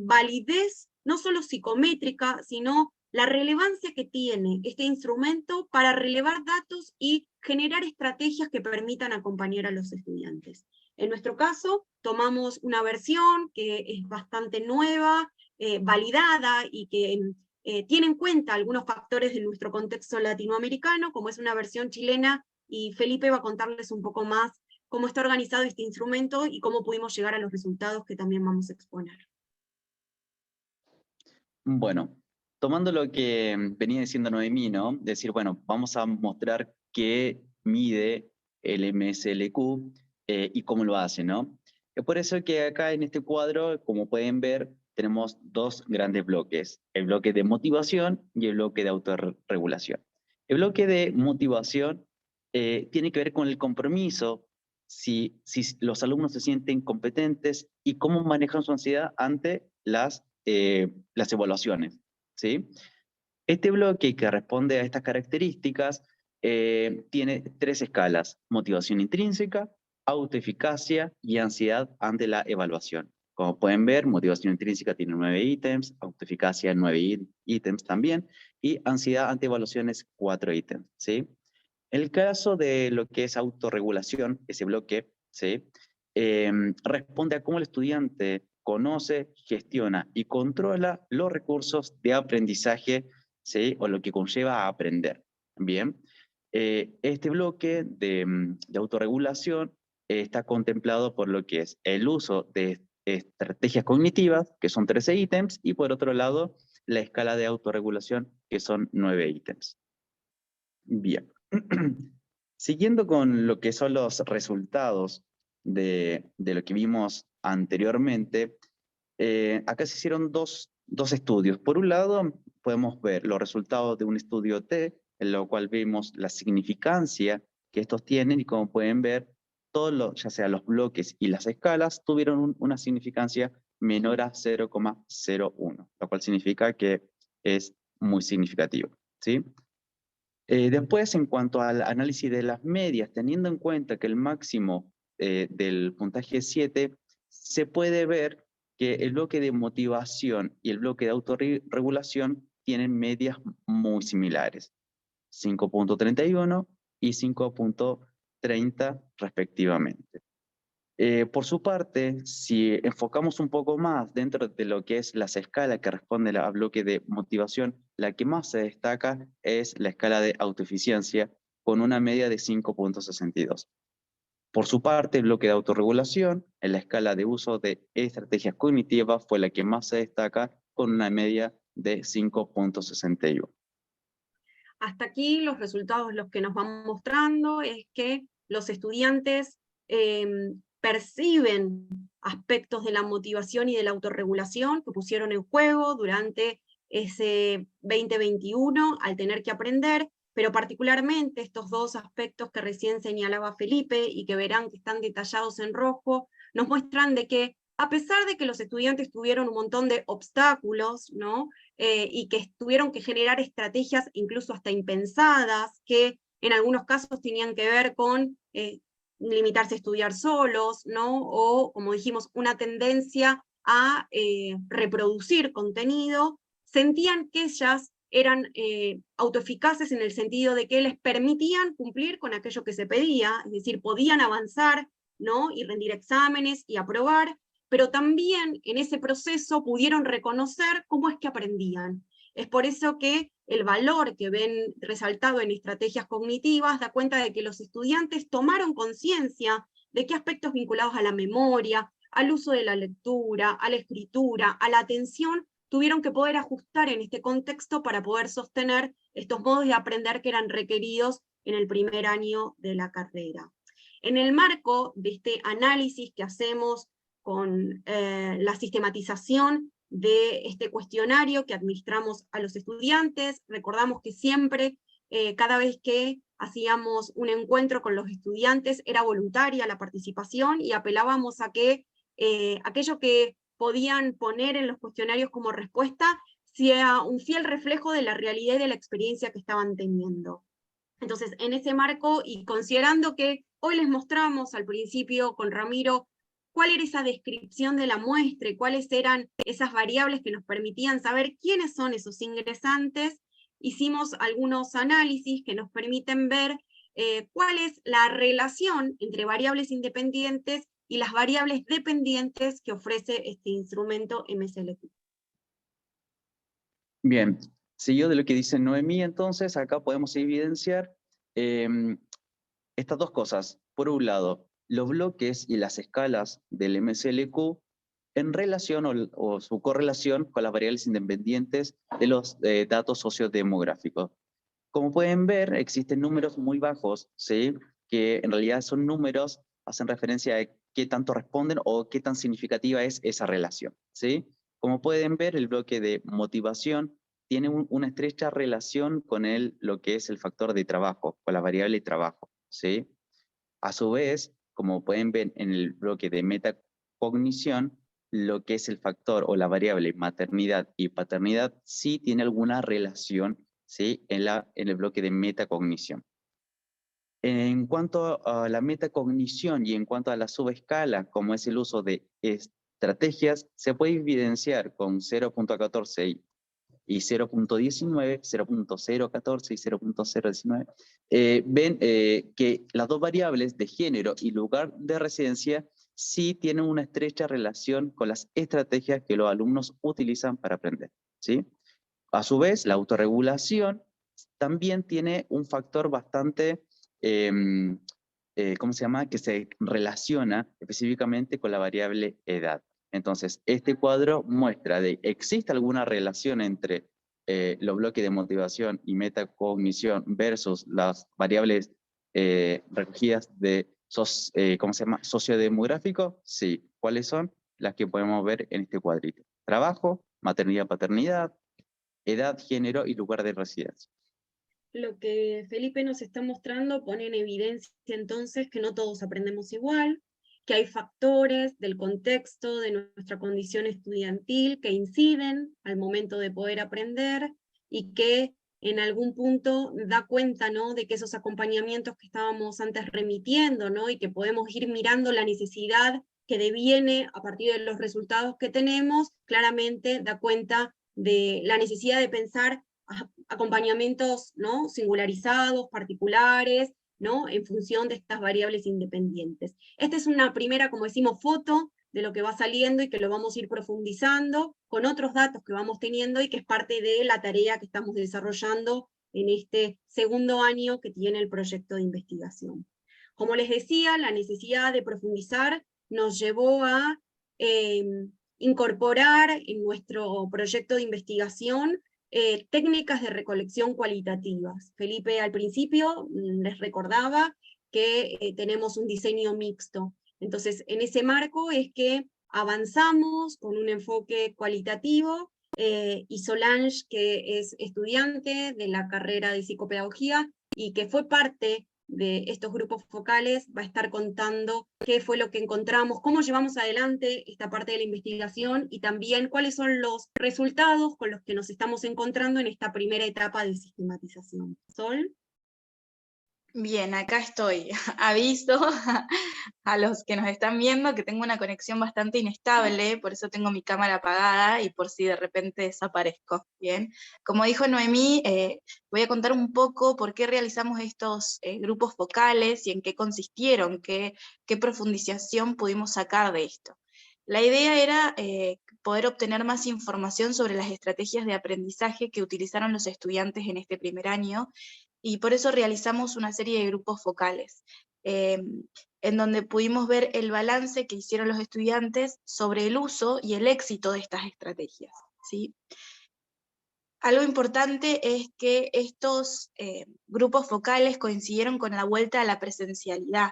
validez, no solo psicométrica, sino la relevancia que tiene este instrumento para relevar datos y generar estrategias que permitan acompañar a los estudiantes. En nuestro caso, tomamos una versión que es bastante nueva, validada, y que tiene en cuenta algunos factores de nuestro contexto latinoamericano, como es una versión chilena, y Felipe va a contarles un poco más cómo está organizado este instrumento y cómo pudimos llegar a los resultados que también vamos a exponer. Bueno, tomando lo que venía diciendo Noemí, ¿no? Decir, bueno, vamos a mostrar qué mide el MSLQ y cómo lo hace, ¿no? Es por eso que acá en este cuadro, como pueden ver, tenemos 2 grandes bloques, el bloque de motivación y el bloque de autorregulación. El bloque de motivación tiene que ver con el compromiso, si los alumnos se sienten competentes y cómo manejan su ansiedad ante las evaluaciones, ¿sí? Este bloque que responde a estas características tiene 3 escalas: motivación intrínseca, autoeficacia y ansiedad ante la evaluación. Como pueden ver, motivación intrínseca tiene 9 ítems, autoeficacia 9 ítems también, y ansiedad ante evaluaciones 4 ítems, ¿sí? En el caso de lo que es autorregulación, ese bloque, ¿sí?, responde a cómo el estudiante conoce, gestiona y controla los recursos de aprendizaje, ¿sí?, o lo que conlleva a aprender. Bien, este bloque de autorregulación está contemplado por lo que es el uso de estrategias cognitivas, que son 13 ítems, y por otro lado, la escala de autorregulación, que son 9 ítems. Bien. Siguiendo con lo que son los resultados de lo que vimos anteriormente, acá se hicieron dos estudios. Por un lado, podemos ver los resultados de un estudio T, en lo cual vimos la significancia que estos tienen, y como pueden ver, todos ya sea los bloques y las escalas, tuvieron una significancia menor a 0,01, lo cual significa que es muy significativo, ¿sí? Después, en cuanto al análisis de las medias, teniendo en cuenta que el máximo del puntaje es 7, se puede ver que el bloque de motivación y el bloque de autorregulación tienen medias muy similares, 5.31 y 5.30 respectivamente. Por su parte, si enfocamos un poco más dentro de lo que es las escalas que responden al bloque de motivación, la que más se destaca es la escala de autoeficiencia, con una media de 5.62. Por su parte, el bloque de autorregulación, en la escala de uso de estrategias cognitivas, fue la que más se destaca, con una media de 5.61. Hasta aquí los resultados los que nos van mostrando es que los estudiantes perciben aspectos de la motivación y de la autorregulación que pusieron en juego durante ese 2021 al tener que aprender, pero particularmente estos dos aspectos que recién señalaba Felipe y que verán que están detallados en rojo, nos muestran de que a pesar de que los estudiantes tuvieron un montón de obstáculos, ¿no? Y que tuvieron que generar estrategias incluso hasta impensadas, que en algunos casos tenían que ver con limitarse a estudiar solos, ¿no? O, como dijimos, una tendencia a reproducir contenido, sentían que ellas eran autoeficaces en el sentido de que les permitían cumplir con aquello que se pedía, es decir, podían avanzar, ¿no? Y rendir exámenes y aprobar, pero también en ese proceso pudieron reconocer cómo es que aprendían. Es por eso que el valor que ven resaltado en estrategias cognitivas da cuenta de que los estudiantes tomaron conciencia de qué aspectos vinculados a la memoria, al uso de la lectura, a la escritura, a la atención, tuvieron que poder ajustar en este contexto para poder sostener estos modos de aprender que eran requeridos en el primer año de la carrera. En el marco de este análisis que hacemos con la sistematización de este cuestionario que administramos a los estudiantes, recordamos que siempre, cada vez que hacíamos un encuentro con los estudiantes, era voluntaria la participación y apelábamos a que aquello que podían poner en los cuestionarios como respuesta sea un fiel reflejo de la realidad y de la experiencia que estaban teniendo. Entonces, en ese marco, y considerando que hoy les mostramos al principio con Ramiro cuál era esa descripción de la muestra y cuáles eran esas variables que nos permitían saber quiénes son esos ingresantes, hicimos algunos análisis que nos permiten ver cuál es la relación entre variables independientes y las variables dependientes que ofrece este instrumento MSLQ. Bien, seguido de lo que dice Noemí, entonces acá podemos evidenciar estas dos cosas. Por un lado, los bloques y las escalas del MSLQ en relación o su correlación con las variables independientes de los datos sociodemográficos. Como pueden ver, existen números muy bajos, ¿sí? Que en realidad son números, hacen referencia a qué tanto responden o qué tan significativa es esa relación, ¿sí? Como pueden ver, el bloque de motivación tiene una estrecha relación con lo que es el factor de trabajo, con la variable trabajo, ¿sí? A su vez, como pueden ver en el bloque de metacognición, lo que es el factor o la variable maternidad y paternidad sí tiene alguna relación, ¿sí? en el bloque de metacognición. En cuanto a la metacognición y en cuanto a la subescala, como es el uso de estrategias, se puede evidenciar con 0.14 y 0.19, 0.014 y 0.019, ven que las dos variables de género y lugar de residencia sí tienen una estrecha relación con las estrategias que los alumnos utilizan para aprender, ¿sí? A su vez, la autorregulación también tiene un factor bastante, ¿cómo se llama?, que se relaciona específicamente con la variable edad. Entonces, este cuadro muestra de existe alguna relación entre los bloques de motivación y metacognición versus las variables recogidas de ¿cómo se llama?, sociodemográfico. Sí. ¿Cuáles son? Las que podemos ver en este cuadrito. Trabajo, maternidad, paternidad, edad, género y lugar de residencia. Lo que Felipe nos está mostrando pone en evidencia entonces que no todos aprendemos igual, que hay factores del contexto de nuestra condición estudiantil que inciden al momento de poder aprender y que en algún punto da cuenta, ¿no?, de que esos acompañamientos que estábamos antes remitiendo, ¿no?, y que podemos ir mirando la necesidad que deviene a partir de los resultados que tenemos, claramente da cuenta de la necesidad de pensar acompañamientos, ¿no?, singularizados, particulares, ¿no?, en función de estas variables independientes. Esta es una primera, como decimos, foto de lo que va saliendo y que lo vamos a ir profundizando con otros datos que vamos teniendo y que es parte de la tarea que estamos desarrollando en este segundo año que tiene el proyecto de investigación. Como les decía, la necesidad de profundizar nos llevó a incorporar en nuestro proyecto de investigación técnicas de recolección cualitativas. Felipe al principio les recordaba que tenemos un diseño mixto. Entonces, en ese marco es que avanzamos con un enfoque cualitativo y Solange, que es estudiante de la carrera de psicopedagogía y que fue parte de estos grupos focales, va a estar contando qué fue lo que encontramos, cómo llevamos adelante esta parte de la investigación y también cuáles son los resultados con los que nos estamos encontrando en esta primera etapa de sistematización. Sol. Bien, acá estoy. Aviso a los que nos están viendo que tengo una conexión bastante inestable, por eso tengo mi cámara apagada y por si de repente desaparezco. Bien, como dijo Noemí, voy a contar un poco por qué realizamos estos grupos focales y en qué consistieron, qué profundización pudimos sacar de esto. La idea era poder obtener más información sobre las estrategias de aprendizaje que utilizaron los estudiantes en este primer año, y por eso realizamos una serie de grupos focales, en donde pudimos ver el balance que hicieron los estudiantes sobre el uso y el éxito de estas estrategias, ¿sí? Algo importante es que estos grupos focales coincidieron con la vuelta a la presencialidad.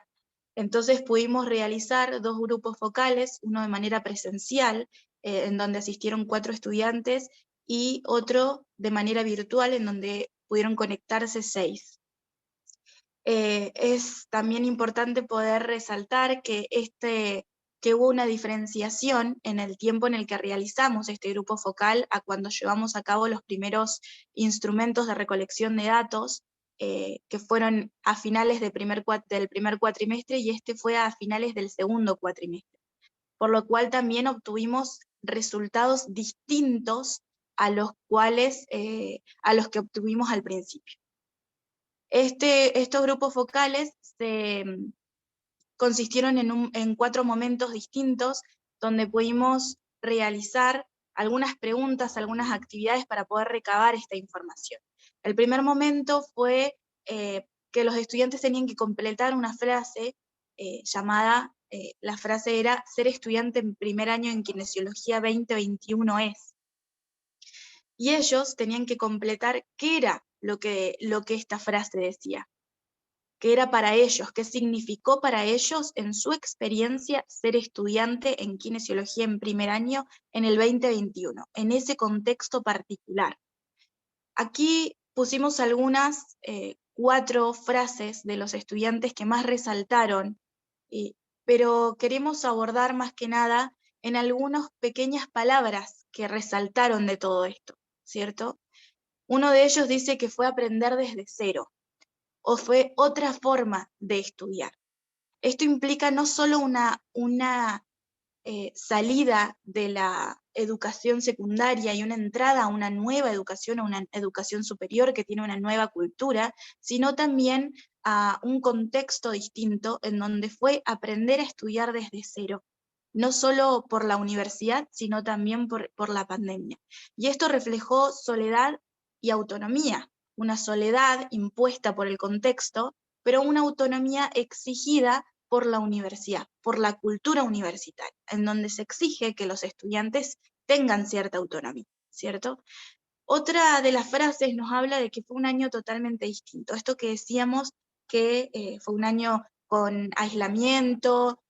Entonces pudimos realizar 2 grupos focales, uno de manera presencial, en donde asistieron 4 estudiantes, y otro de manera virtual, en donde pudieron conectarse 6. Es también importante poder resaltar que hubo una diferenciación en el tiempo en el que realizamos este grupo focal a cuando llevamos a cabo los primeros instrumentos de recolección de datos, que fueron a finales del primer cuatrimestre, y este fue a finales del segundo cuatrimestre, por lo cual también obtuvimos resultados distintos a los que obtuvimos al principio. Estos grupos focales consistieron en 4 momentos distintos, donde pudimos realizar algunas preguntas, algunas actividades para poder recabar esta información. El primer momento fue que los estudiantes tenían que completar una frase llamada, la frase era: ser estudiante en primer año en Kinesiología 2021 es. Y ellos tenían que completar qué era lo que esta frase decía, qué era para ellos, qué significó para ellos en su experiencia ser estudiante en Kinesiología en primer año en el 2021, en ese contexto particular. Aquí pusimos algunas 4 frases de los estudiantes que más resaltaron, pero queremos abordar más que nada en algunas pequeñas palabras que resaltaron de todo esto, ¿cierto? Uno de ellos dice que fue aprender desde cero, o fue otra forma de estudiar. Esto implica no solo una salida de la educación secundaria y una entrada a una nueva educación, a una educación superior que tiene una nueva cultura, sino también a un contexto distinto en donde fue aprender a estudiar desde cero, no solo por la universidad, sino también por la pandemia. Y esto reflejó soledad y autonomía, una soledad impuesta por el contexto, pero una autonomía exigida por la universidad, por la cultura universitaria, en donde se exige que los estudiantes tengan cierta autonomía, ¿cierto? Otra de las frases nos habla de que fue un año totalmente distinto. Esto que decíamos que fue un año con aislamiento,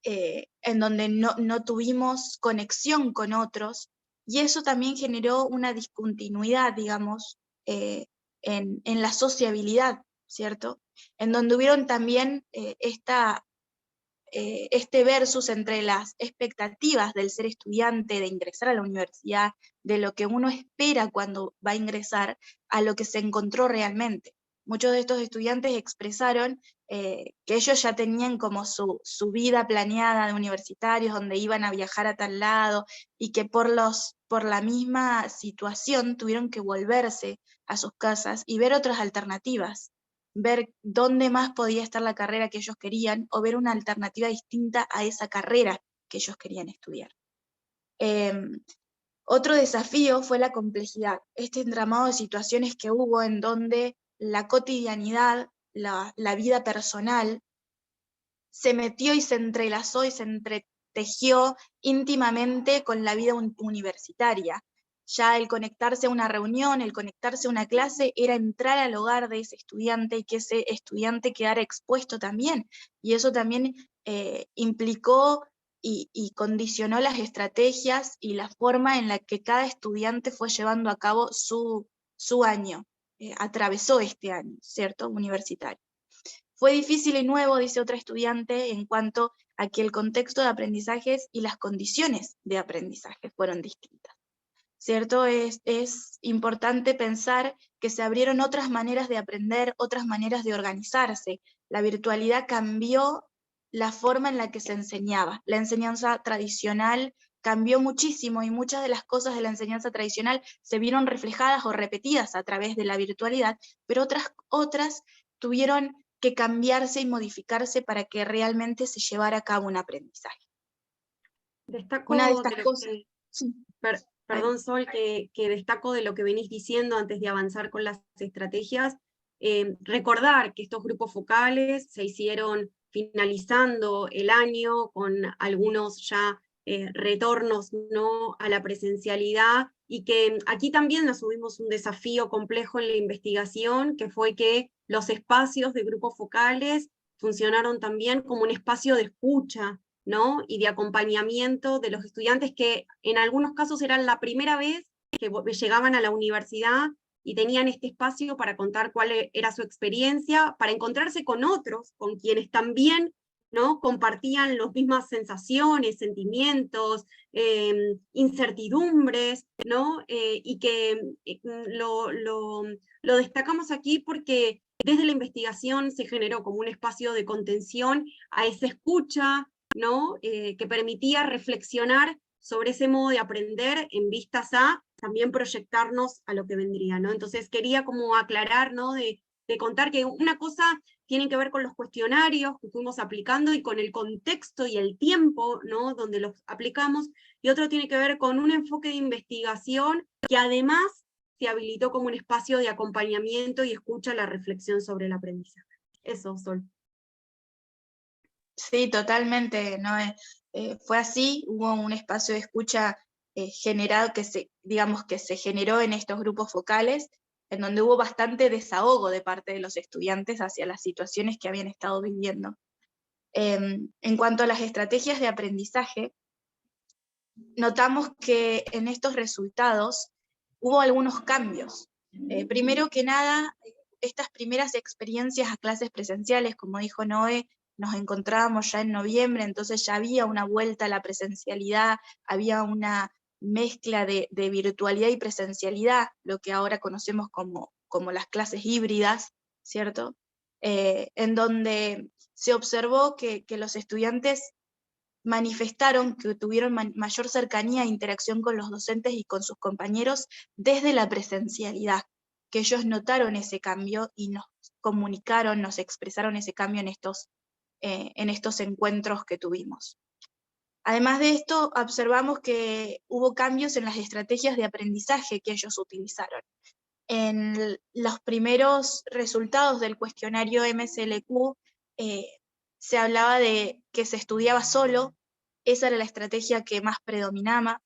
en donde no tuvimos conexión con otros, y eso también generó una discontinuidad, digamos, en la sociabilidad, ¿cierto? En donde hubieron también este versus entre las expectativas del ser estudiante, de ingresar a la universidad, de lo que uno espera cuando va a ingresar, a lo que se encontró realmente. Muchos de estos estudiantes expresaron que ellos ya tenían como su vida planeada de universitarios, donde iban a viajar a tal lado, y que por la misma situación tuvieron que volverse a sus casas y ver otras alternativas, ver dónde más podía estar la carrera que ellos querían, o ver una alternativa distinta a esa carrera que ellos querían estudiar. Otro desafío fue la complejidad, este entramado de situaciones que hubo en donde la cotidianidad, la vida personal, se metió y se entrelazó y se entretejió íntimamente con la vida universitaria. Ya el conectarse a una reunión, el conectarse a una clase, era entrar al hogar de ese estudiante y que ese estudiante quedara expuesto también. Y eso también implicó y condicionó las estrategias y la forma en la que cada estudiante fue llevando a cabo su año, atravesó este año, ¿cierto? Universitario. Fue difícil y nuevo, dice otra estudiante, en cuanto a que el contexto de aprendizajes y las condiciones de aprendizaje fueron distintas, ¿cierto? Es importante pensar que se abrieron otras maneras de aprender, otras maneras de organizarse. La virtualidad cambió la forma en la que se enseñaba. La enseñanza tradicional cambió muchísimo y muchas de las cosas de la enseñanza tradicional se vieron reflejadas o repetidas a través de la virtualidad, pero otras tuvieron que cambiarse y modificarse para que realmente se llevara a cabo un aprendizaje. Destaco Una de estas de lo cosas... que, Sí. perdón, Sol, que destaco de lo que venís diciendo antes de avanzar con las estrategias, recordar que estos grupos focales se hicieron finalizando el año con algunos ya retornos, ¿no?, a la presencialidad, y que aquí también nos tuvimos un desafío complejo en la investigación, que fue que los espacios de grupos focales funcionaron también como un espacio de escucha, ¿no?, y de acompañamiento de los estudiantes que en algunos casos eran la primera vez que llegaban a la universidad y tenían este espacio para contar cuál era su experiencia, para encontrarse con otros, con quienes también, ¿no?, compartían las mismas sensaciones, sentimientos, incertidumbres, ¿no? Y que lo destacamos aquí porque desde la investigación se generó como un espacio de contención a esa escucha, ¿no?, que permitía reflexionar sobre ese modo de aprender en vistas a también proyectarnos a lo que vendría, ¿no? Entonces quería como aclarar, ¿no?, de contar que una cosa tiene que ver con los cuestionarios que fuimos aplicando y con el contexto y el tiempo, ¿no?, donde los aplicamos, y otro tiene que ver con un enfoque de investigación que además se habilitó como un espacio de acompañamiento y escucha la reflexión sobre el aprendizaje. Eso, Sol. Sí, totalmente, ¿no? Fue así, hubo un espacio de escucha generado que se generó en estos grupos focales, en donde hubo bastante desahogo de parte de los estudiantes hacia las situaciones que habían estado viviendo. En cuanto a las estrategias de aprendizaje, notamos que en estos resultados hubo algunos cambios. Primero que nada, estas primeras experiencias a clases presenciales, como dijo Noé, nos encontrábamos ya en noviembre, entonces ya había una vuelta a la presencialidad, había una mezcla de virtualidad y presencialidad, lo que ahora conocemos como las clases híbridas, ¿cierto? En donde se observó que los estudiantes manifestaron que tuvieron mayor cercanía e interacción con los docentes y con sus compañeros desde la presencialidad, que ellos notaron ese cambio y nos comunicaron, nos expresaron ese cambio en estos encuentros que tuvimos. Además de esto, observamos que hubo cambios en las estrategias de aprendizaje que ellos utilizaron. En los primeros resultados del cuestionario MSLQ se hablaba de que se estudiaba solo, esa era la estrategia que más predominaba,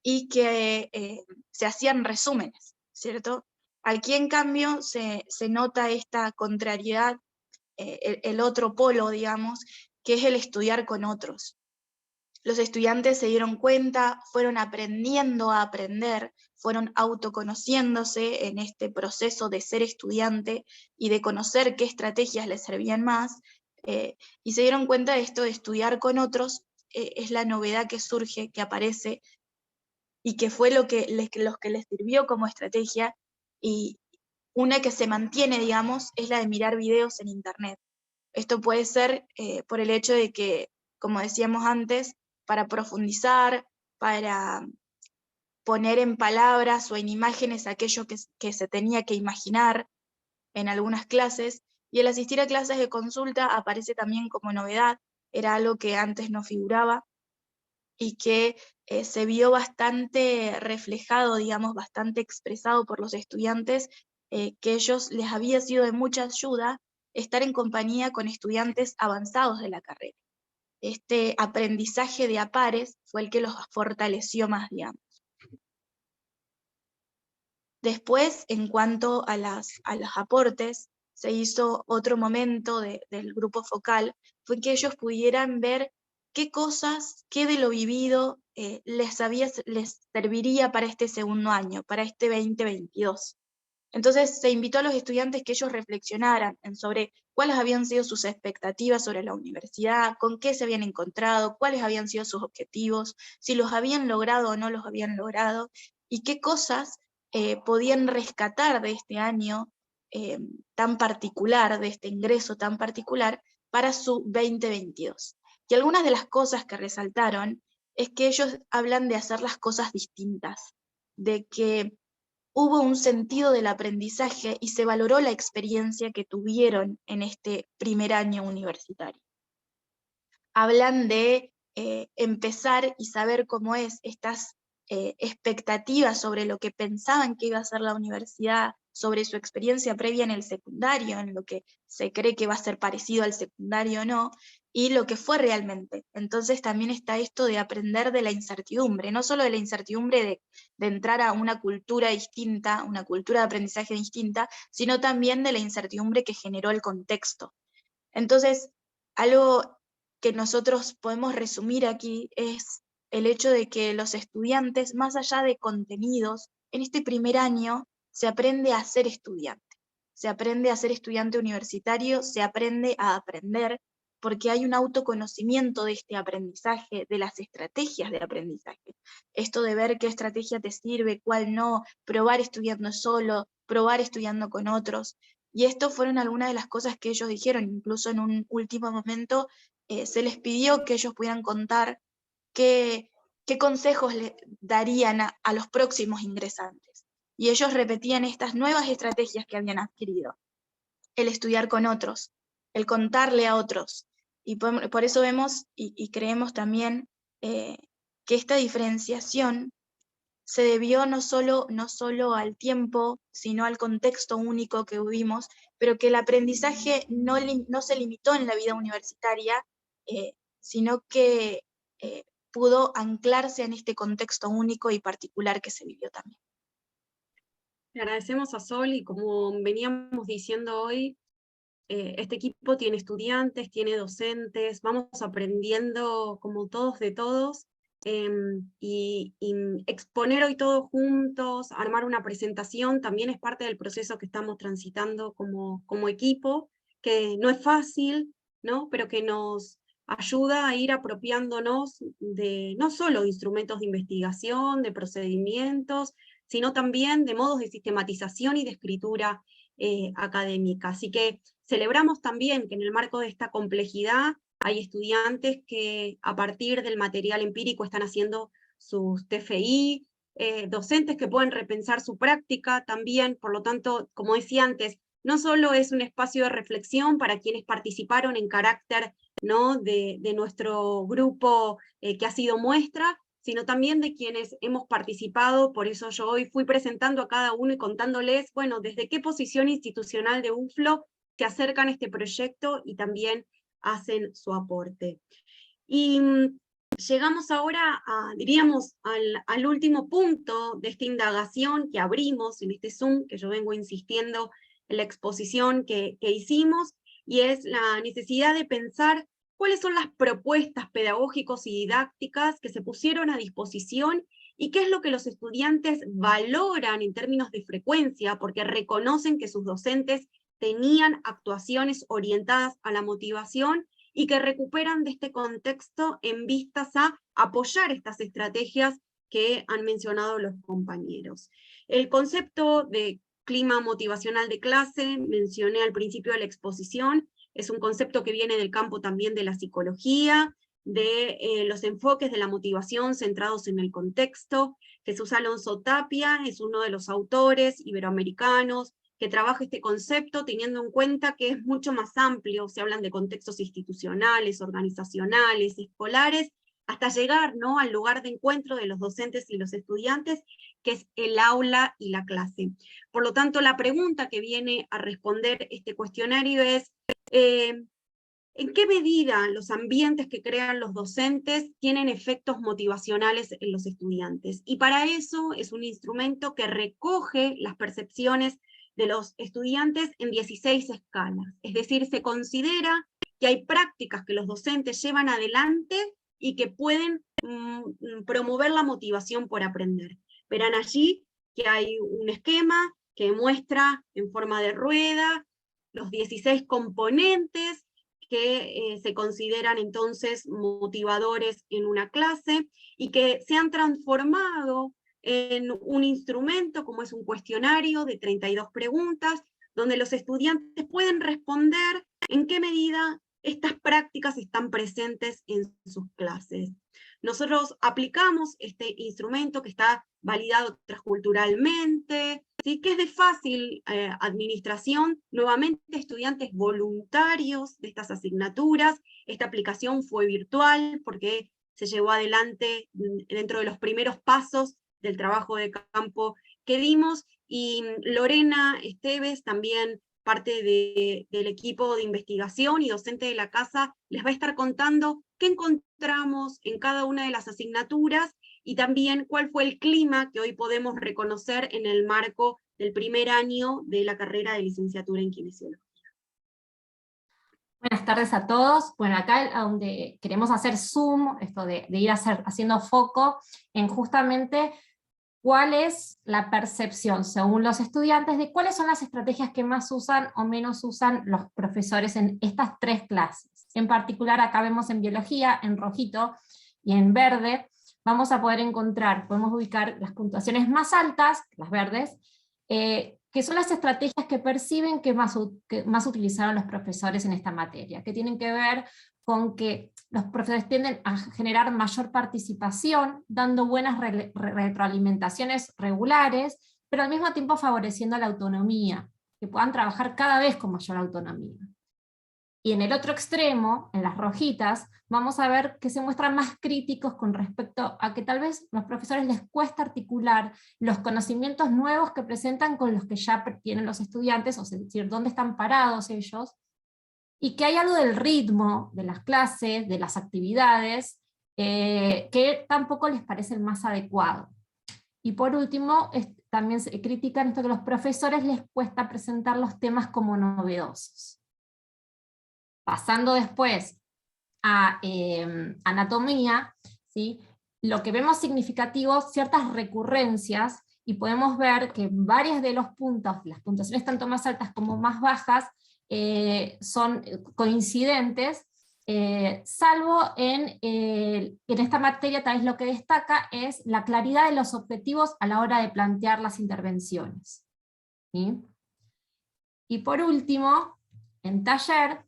y que se hacían resúmenes, ¿cierto? Aquí, en cambio, se nota esta contrariedad, el otro polo, digamos, que es el estudiar con otros. Los estudiantes se dieron cuenta, fueron aprendiendo a aprender, fueron autoconociéndose en este proceso de ser estudiante y de conocer qué estrategias les servían más, y se dieron cuenta de esto de estudiar con otros, es la novedad que surge, que aparece, y que fue los que les sirvió como estrategia, y una que se mantiene, digamos, es la de mirar videos en internet. Esto puede ser por el hecho de que, como decíamos antes, para profundizar, para poner en palabras o en imágenes aquello que se tenía que imaginar en algunas clases, y el asistir a clases de consulta aparece también como novedad, era algo que antes no figuraba, y que se vio bastante reflejado, digamos, bastante expresado por los estudiantes, que ellos les había sido de mucha ayuda estar en compañía con estudiantes avanzados de la carrera. Este aprendizaje de a pares fue el que los fortaleció más, digamos. Después, en cuanto a los aportes, se hizo otro momento del grupo focal, fue que ellos pudieran ver qué cosas, qué de lo vivido les serviría para este segundo año, para este 2022. Entonces se invitó a los estudiantes que ellos reflexionaran sobre cuáles habían sido sus expectativas sobre la universidad, con qué se habían encontrado, cuáles habían sido sus objetivos, si los habían logrado o no los habían logrado, y qué cosas podían rescatar de este año tan particular, de este ingreso tan particular, para su 2022. Y algunas de las cosas que resaltaron es que ellos hablan de hacer las cosas distintas, de que hubo un sentido del aprendizaje y se valoró la experiencia que tuvieron en este primer año universitario. Hablan de empezar y saber cómo es estas expectativas sobre lo que pensaban que iba a ser la universidad, sobre su experiencia previa en el secundario, en lo que se cree que va a ser parecido al secundario o no, y lo que fue realmente. Entonces también está esto de aprender de la incertidumbre, no solo de la incertidumbre de entrar a una cultura distinta, una cultura de aprendizaje distinta, sino también de la incertidumbre que generó el contexto. Entonces, algo que nosotros podemos resumir aquí es el hecho de que los estudiantes, más allá de contenidos, en este primer año se aprende a ser estudiante. Se aprende a ser estudiante universitario, se aprende a aprender, porque hay un autoconocimiento de este aprendizaje, de las estrategias de aprendizaje. Esto de ver qué estrategia te sirve, cuál no, probar estudiando solo, probar estudiando con otros. Y esto fueron algunas de las cosas que ellos dijeron, incluso en un último momento se les pidió que ellos pudieran contar qué consejos le darían a los próximos ingresantes. Y ellos repetían estas nuevas estrategias que habían adquirido. El estudiar con otros, el contarle a otros. Y por eso vemos y creemos también que esta diferenciación se debió no solo al tiempo, sino al contexto único que vivimos, pero que el aprendizaje no se limitó en la vida universitaria, sino que pudo anclarse en este contexto único y particular que se vivió también. Le agradecemos a Sol, y como veníamos diciendo hoy, este equipo tiene estudiantes, tiene docentes, vamos aprendiendo como todos de todos, y exponer hoy todos juntos, armar una presentación, también es parte del proceso que estamos transitando como equipo, que no es fácil, ¿no? Pero que nos ayuda a ir apropiándonos de no solo instrumentos de investigación, de procedimientos, sino también de modos de sistematización y de escritura académica. Así que celebramos también que en el marco de esta complejidad hay estudiantes que a partir del material empírico están haciendo sus TFI, docentes que pueden repensar su práctica también. Por lo tanto, como decía antes, no solo es un espacio de reflexión para quienes participaron en carácter, ¿no?, de nuestro grupo que ha sido muestra, sino también de quienes hemos participado. Por eso yo hoy fui presentando a cada uno y contándoles, bueno, desde qué posición institucional de UFLO se acercan a este proyecto y también hacen su aporte. Y llegamos ahora, diríamos, al último punto de esta indagación que abrimos en este Zoom, que yo vengo insistiendo en la exposición que hicimos, y es la necesidad de pensar cuáles son las propuestas pedagógicas y didácticas que se pusieron a disposición y qué es lo que los estudiantes valoran en términos de frecuencia, porque reconocen que sus docentes tenían actuaciones orientadas a la motivación y que recuperan de este contexto en vistas a apoyar estas estrategias que han mencionado los compañeros. El concepto de clima motivacional de clase, mencioné al principio de la exposición, es un concepto que viene del campo también de la psicología, de los enfoques de la motivación centrados en el contexto. Jesús Alonso Tapia es uno de los autores iberoamericanos que trabaja este concepto teniendo en cuenta que es mucho más amplio, se hablan de contextos institucionales, organizacionales, escolares, hasta llegar, ¿no?, al lugar de encuentro de los docentes y los estudiantes, que es el aula y la clase. Por lo tanto, la pregunta que viene a responder este cuestionario es, ¿en qué medida los ambientes que crean los docentes tienen efectos motivacionales en los estudiantes? Y para eso es un instrumento que recoge las percepciones de los estudiantes en 16 escalas. Es decir, se considera que hay prácticas que los docentes llevan adelante y que pueden promover la motivación por aprender. Verán allí que hay un esquema que muestra en forma de rueda los 16 componentes que se consideran entonces motivadores en una clase y que se han transformado en un instrumento como es un cuestionario de 32 preguntas, donde los estudiantes pueden responder en qué medida estas prácticas están presentes en sus clases. Nosotros aplicamos este instrumento que está validado transculturalmente, ¿sí?, que es de fácil administración, nuevamente estudiantes voluntarios de estas asignaturas. Esta aplicación fue virtual porque se llevó adelante dentro de los primeros pasos del trabajo de campo que dimos, y Lorena Esteves, también parte del equipo de investigación y docente de la casa, les va a estar contando qué encontramos en cada una de las asignaturas y también cuál fue el clima que hoy podemos reconocer en el marco del primer año de la carrera de licenciatura en kinesiología. Buenas tardes a todos. Bueno, acá donde queremos hacer zoom, esto de ir haciendo foco en justamente cuál es la percepción según los estudiantes de cuáles son las estrategias que más usan o menos usan los profesores en estas tres clases. En particular acá vemos en biología, en rojito y en verde, vamos a poder encontrar, podemos ubicar las puntuaciones más altas, las verdes, que son las estrategias que perciben que más utilizaron los profesores en esta materia, que tienen que ver con que los profesores tienden a generar mayor participación, dando buenas retroalimentaciones regulares, pero al mismo tiempo favoreciendo la autonomía, que puedan trabajar cada vez con mayor autonomía. Y en el otro extremo, en las rojitas, vamos a ver que se muestran más críticos con respecto a que tal vez los profesores les cuesta articular los conocimientos nuevos que presentan con los que ya tienen los estudiantes, o sea, es decir, dónde están parados ellos, y que hay algo del ritmo de las clases, de las actividades, que tampoco les parece el más adecuado. Y por último, también se critican esto que a los profesores les cuesta presentar los temas como novedosos. Pasando después a anatomía, ¿sí?, lo que vemos significativo, ciertas recurrencias, y podemos ver que varias de los puntos, las puntuaciones tanto más altas como más bajas, son coincidentes, salvo en esta materia tal vez lo que destaca es la claridad de los objetivos a la hora de plantear las intervenciones. ¿Sí? Y por último, en taller,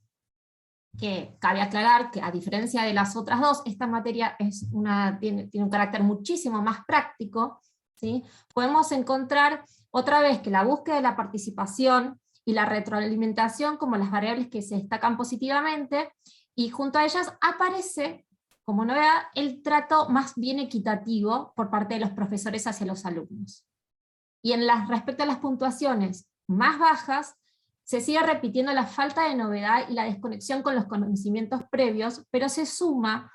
que cabe aclarar que a diferencia de las otras dos, esta materia tiene un carácter muchísimo más práctico, ¿sí? Podemos encontrar otra vez que la búsqueda de la participación y la retroalimentación como las variables que se destacan positivamente, y junto a ellas aparece, como novedad, el trato más bien equitativo por parte de los profesores hacia los alumnos. Y respecto a las puntuaciones más bajas, se sigue repitiendo la falta de novedad y la desconexión con los conocimientos previos, pero se suma,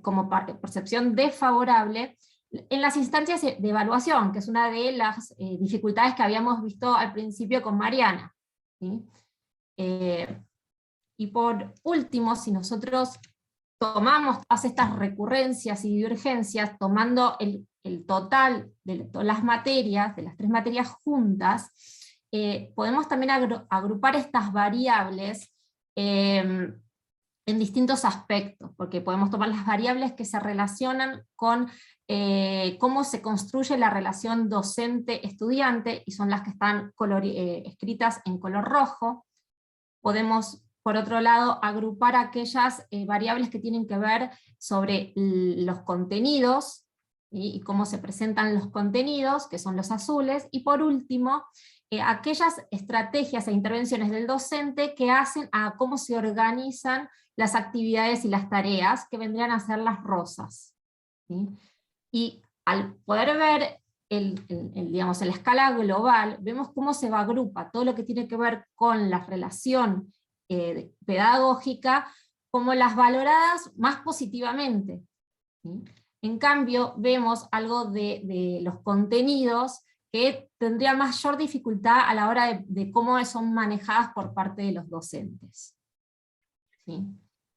como percepción desfavorable, en las instancias de evaluación, que es una de las dificultades que habíamos visto al principio con Mariana. ¿Sí? Y por último, si nosotros tomamos todas estas recurrencias y divergencias, tomando el total de todas las materias, de las tres materias juntas, podemos también agrupar estas variables en distintos aspectos, porque podemos tomar las variables que se relacionan con cómo se construye la relación docente-estudiante, y son las que están escritas en color rojo. Podemos, por otro lado, agrupar aquellas variables que tienen que ver sobre los contenidos, y cómo se presentan los contenidos, que son los azules, y por último, aquellas estrategias e intervenciones del docente que hacen a cómo se organizan las actividades y las tareas, que vendrían a ser las rosas, ¿sí? Y al poder ver digamos, en la escala global, vemos cómo se agrupa todo lo que tiene que ver con la relación pedagógica, como las valoradas más positivamente, ¿sí? En cambio, vemos algo de los contenidos que tendrían mayor dificultad a la hora de cómo son manejadas por parte de los docentes, ¿sí?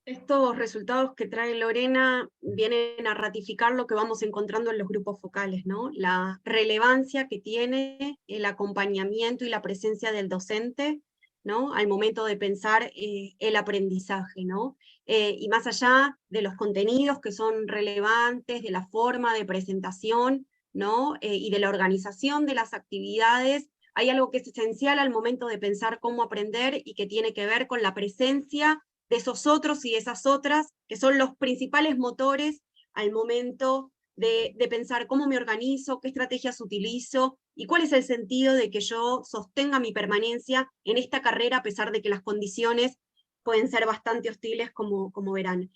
Estos resultados que trae Lorena vienen a ratificar lo que vamos encontrando en los grupos focales, ¿no? La relevancia que tiene el acompañamiento y la presencia del docente, ¿no? Al momento de pensar el aprendizaje, ¿no? Y más allá de los contenidos que son relevantes, de la forma de presentación, ¿no? Y de la organización de las actividades, hay algo que es esencial al momento de pensar cómo aprender y que tiene que ver con la presencia de esos otros y de esas otras, que son los principales motores al momento de pensar cómo me organizo, qué estrategias utilizo, y cuál es el sentido de que yo sostenga mi permanencia en esta carrera, a pesar de que las condiciones pueden ser bastante hostiles, como verán.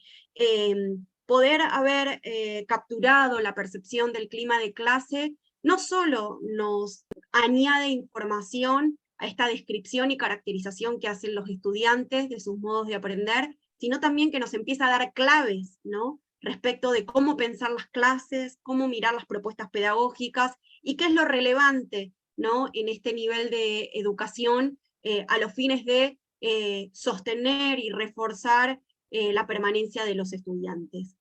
Poder haber capturado la percepción del clima de clase no solo nos añade información a esta descripción y caracterización que hacen los estudiantes de sus modos de aprender, sino también que nos empieza a dar claves, ¿no? Respecto de cómo pensar las clases, cómo mirar las propuestas pedagógicas, y qué es lo relevante, ¿no? En este nivel de educación a los fines de sostener y reforzar la permanencia de los estudiantes.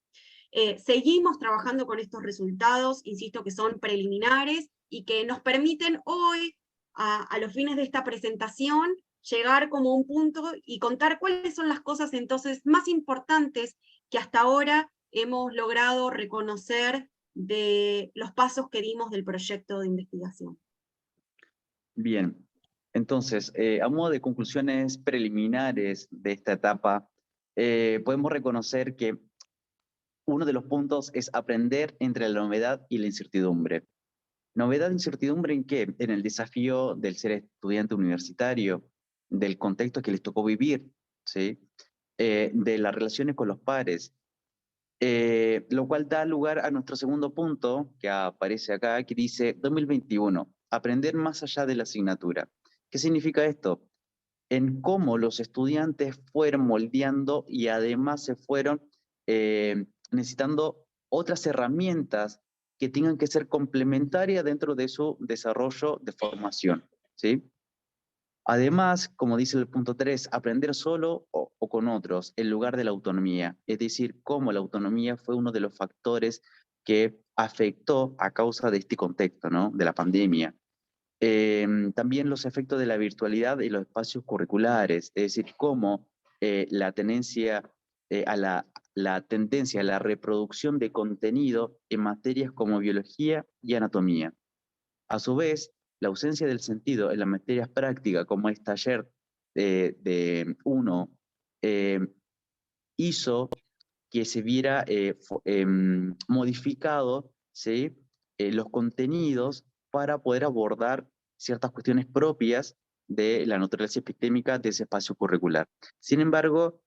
Seguimos trabajando con estos resultados, insisto que son preliminares, y que nos permiten hoy, a los fines de esta presentación, llegar como un punto y contar cuáles son las cosas entonces más importantes que hasta ahora hemos logrado reconocer de los pasos que dimos del proyecto de investigación. Bien, entonces, a modo de conclusiones preliminares de esta etapa, podemos reconocer que uno de los puntos es aprender entre la novedad y la incertidumbre. ¿Novedad e incertidumbre en qué? En el desafío del ser estudiante universitario, del contexto que les tocó vivir, ¿sí? De las relaciones con los pares, lo cual da lugar a nuestro segundo punto, que aparece acá, que dice 2021, aprender más allá de la asignatura. ¿Qué significa esto? En cómo los estudiantes fueron moldeando y además se fueron necesitando otras herramientas que tengan que ser complementarias dentro de su desarrollo de formación, ¿sí? Además, como dice el punto 3, aprender solo o con otros en lugar de la autonomía, es decir, cómo la autonomía fue uno de los factores que afectó a causa de este contexto, ¿no? De la pandemia. También los efectos de la virtualidad y los espacios curriculares, es decir, cómo la tendencia la tendencia a la reproducción de contenido en materias como biología y anatomía. A su vez, la ausencia del sentido en las materias prácticas, como es taller de uno, hizo que se viera modificado, ¿sí? Los contenidos para poder abordar ciertas cuestiones propias de la naturaleza epistémica de ese espacio curricular. Sin embargo,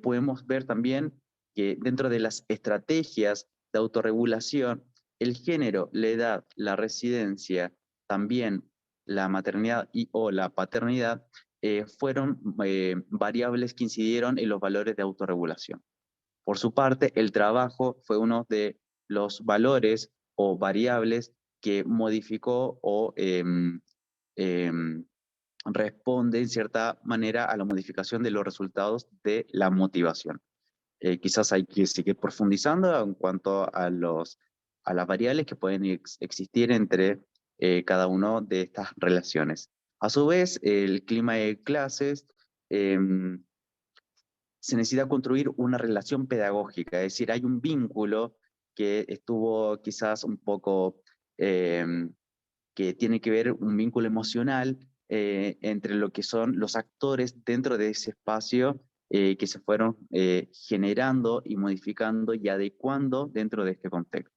podemos ver también que dentro de las estrategias de autorregulación, el género, la edad, la residencia, también la maternidad y o la paternidad, fueron variables que incidieron en los valores de autorregulación. Por su parte, el trabajo fue uno de los valores o variables que modificó o responde en cierta manera a la modificación de los resultados de la motivación. Quizás hay que seguir profundizando en cuanto a las variables que pueden existir entre cada una de estas relaciones. A su vez, el clima de clases se necesita construir una relación pedagógica, es decir, hay un vínculo que estuvo quizás un poco, que tiene que ver un vínculo emocional entre lo que son los actores dentro de ese espacio que se fueron generando y modificando y adecuando dentro de este contexto.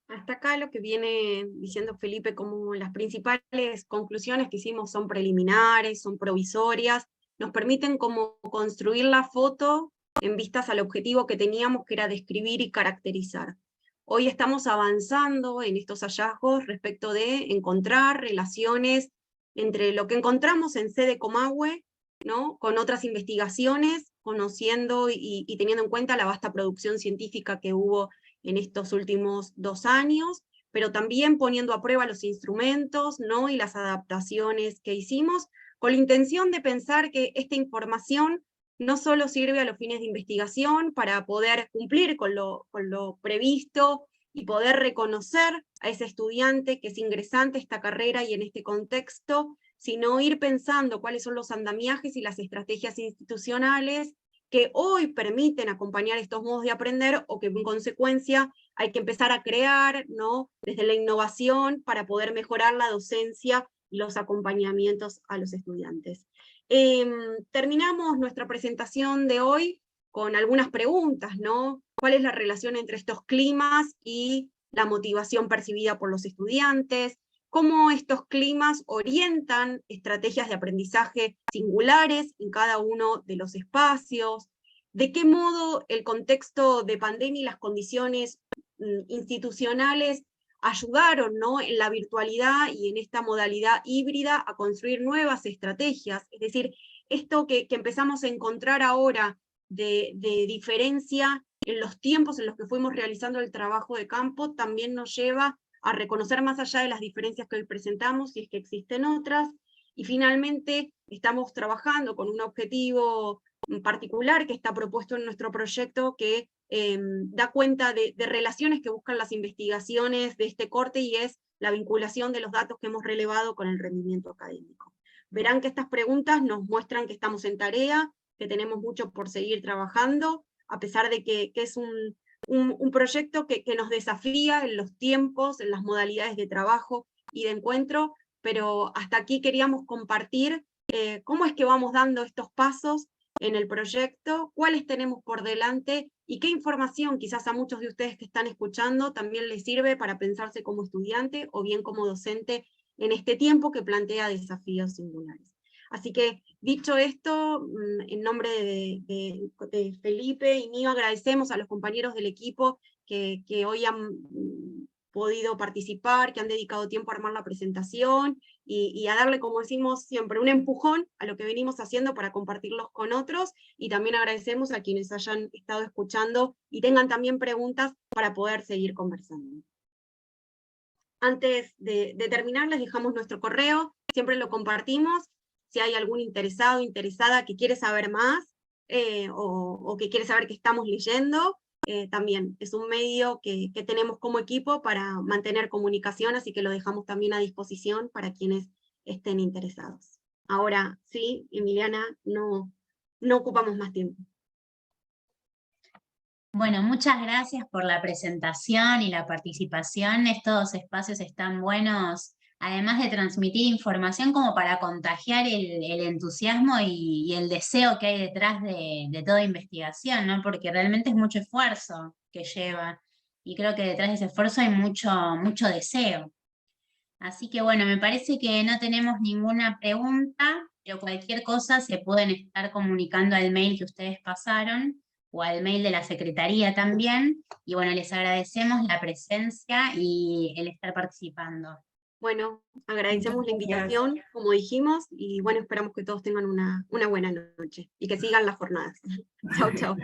Hasta acá lo que viene diciendo Felipe como las principales conclusiones que hicimos son preliminares, son provisorias, nos permiten como construir la foto en vistas al objetivo que teníamos, que era describir y caracterizar. Hoy estamos avanzando en estos hallazgos respecto de encontrar relaciones entre lo que encontramos en sede Comahue, ¿no?, con otras investigaciones, conociendo y teniendo en cuenta la vasta producción científica que hubo en estos últimos 2 años, pero también poniendo a prueba los instrumentos, ¿no?, y las adaptaciones que hicimos, con la intención de pensar que esta información no solo sirve a los fines de investigación para poder cumplir con lo previsto y poder reconocer a ese estudiante que es ingresante a esta carrera y en este contexto, sino ir pensando cuáles son los andamiajes y las estrategias institucionales que hoy permiten acompañar estos modos de aprender, o que en consecuencia hay que empezar a crear, ¿no?, desde la innovación para poder mejorar la docencia y los acompañamientos a los estudiantes. Terminamos nuestra presentación de hoy con algunas preguntas, ¿no? ¿Cuál es la relación entre estos climas y la motivación percibida por los estudiantes? ¿Cómo estos climas orientan estrategias de aprendizaje singulares en cada uno de los espacios? ¿De qué modo el contexto de pandemia y las condiciones institucionales ayudaron, ¿no?, en la virtualidad y en esta modalidad híbrida a construir nuevas estrategias? Es decir, esto que empezamos a encontrar ahora de diferencia en los tiempos en los que fuimos realizando el trabajo de campo también nos lleva a reconocer más allá de las diferencias que hoy presentamos, si es que existen otras, y finalmente estamos trabajando con un objetivo particular que está propuesto en nuestro proyecto, que da cuenta de relaciones que buscan las investigaciones de este corte, y es la vinculación de los datos que hemos relevado con el rendimiento académico. Verán que estas preguntas nos muestran que estamos en tarea, que tenemos mucho por seguir trabajando, a pesar de que es un proyecto que nos desafía en los tiempos, en las modalidades de trabajo y de encuentro, pero hasta aquí queríamos compartir cómo es que vamos dando estos pasos en el proyecto, cuáles tenemos por delante y qué información quizás a muchos de ustedes que están escuchando también les sirve para pensarse como estudiante o bien como docente en este tiempo que plantea desafíos singulares. Así que, dicho esto, en nombre de Felipe y mío, agradecemos a los compañeros del equipo que hoy han podido participar, que han dedicado tiempo a armar la presentación y a darle, como decimos siempre, un empujón a lo que venimos haciendo para compartirlos con otros, y también agradecemos a quienes hayan estado escuchando y tengan también preguntas para poder seguir conversando. Antes de terminar, les dejamos nuestro correo, siempre lo compartimos. Si hay algún interesado o interesada que quiere saber más, o que quiere saber qué estamos leyendo, también es un medio que tenemos como equipo para mantener comunicación, así que lo dejamos también a disposición para quienes estén interesados. Ahora sí, Emiliana, no ocupamos más tiempo. Bueno, muchas gracias por la presentación y la participación. Estos espacios están buenos, además de transmitir información, como para contagiar el entusiasmo y el deseo que hay detrás de toda investigación, ¿no? Porque realmente es mucho esfuerzo que lleva, y creo que detrás de ese esfuerzo hay mucho deseo. Así que bueno, me parece que no tenemos ninguna pregunta, pero cualquier cosa se pueden estar comunicando al mail que ustedes pasaron, o al mail de la Secretaría también, y bueno, les agradecemos la presencia y el estar participando. Bueno, agradecemos la invitación, como dijimos, y bueno, esperamos que todos tengan una buena noche, y que sigan las jornadas. Chau, chau.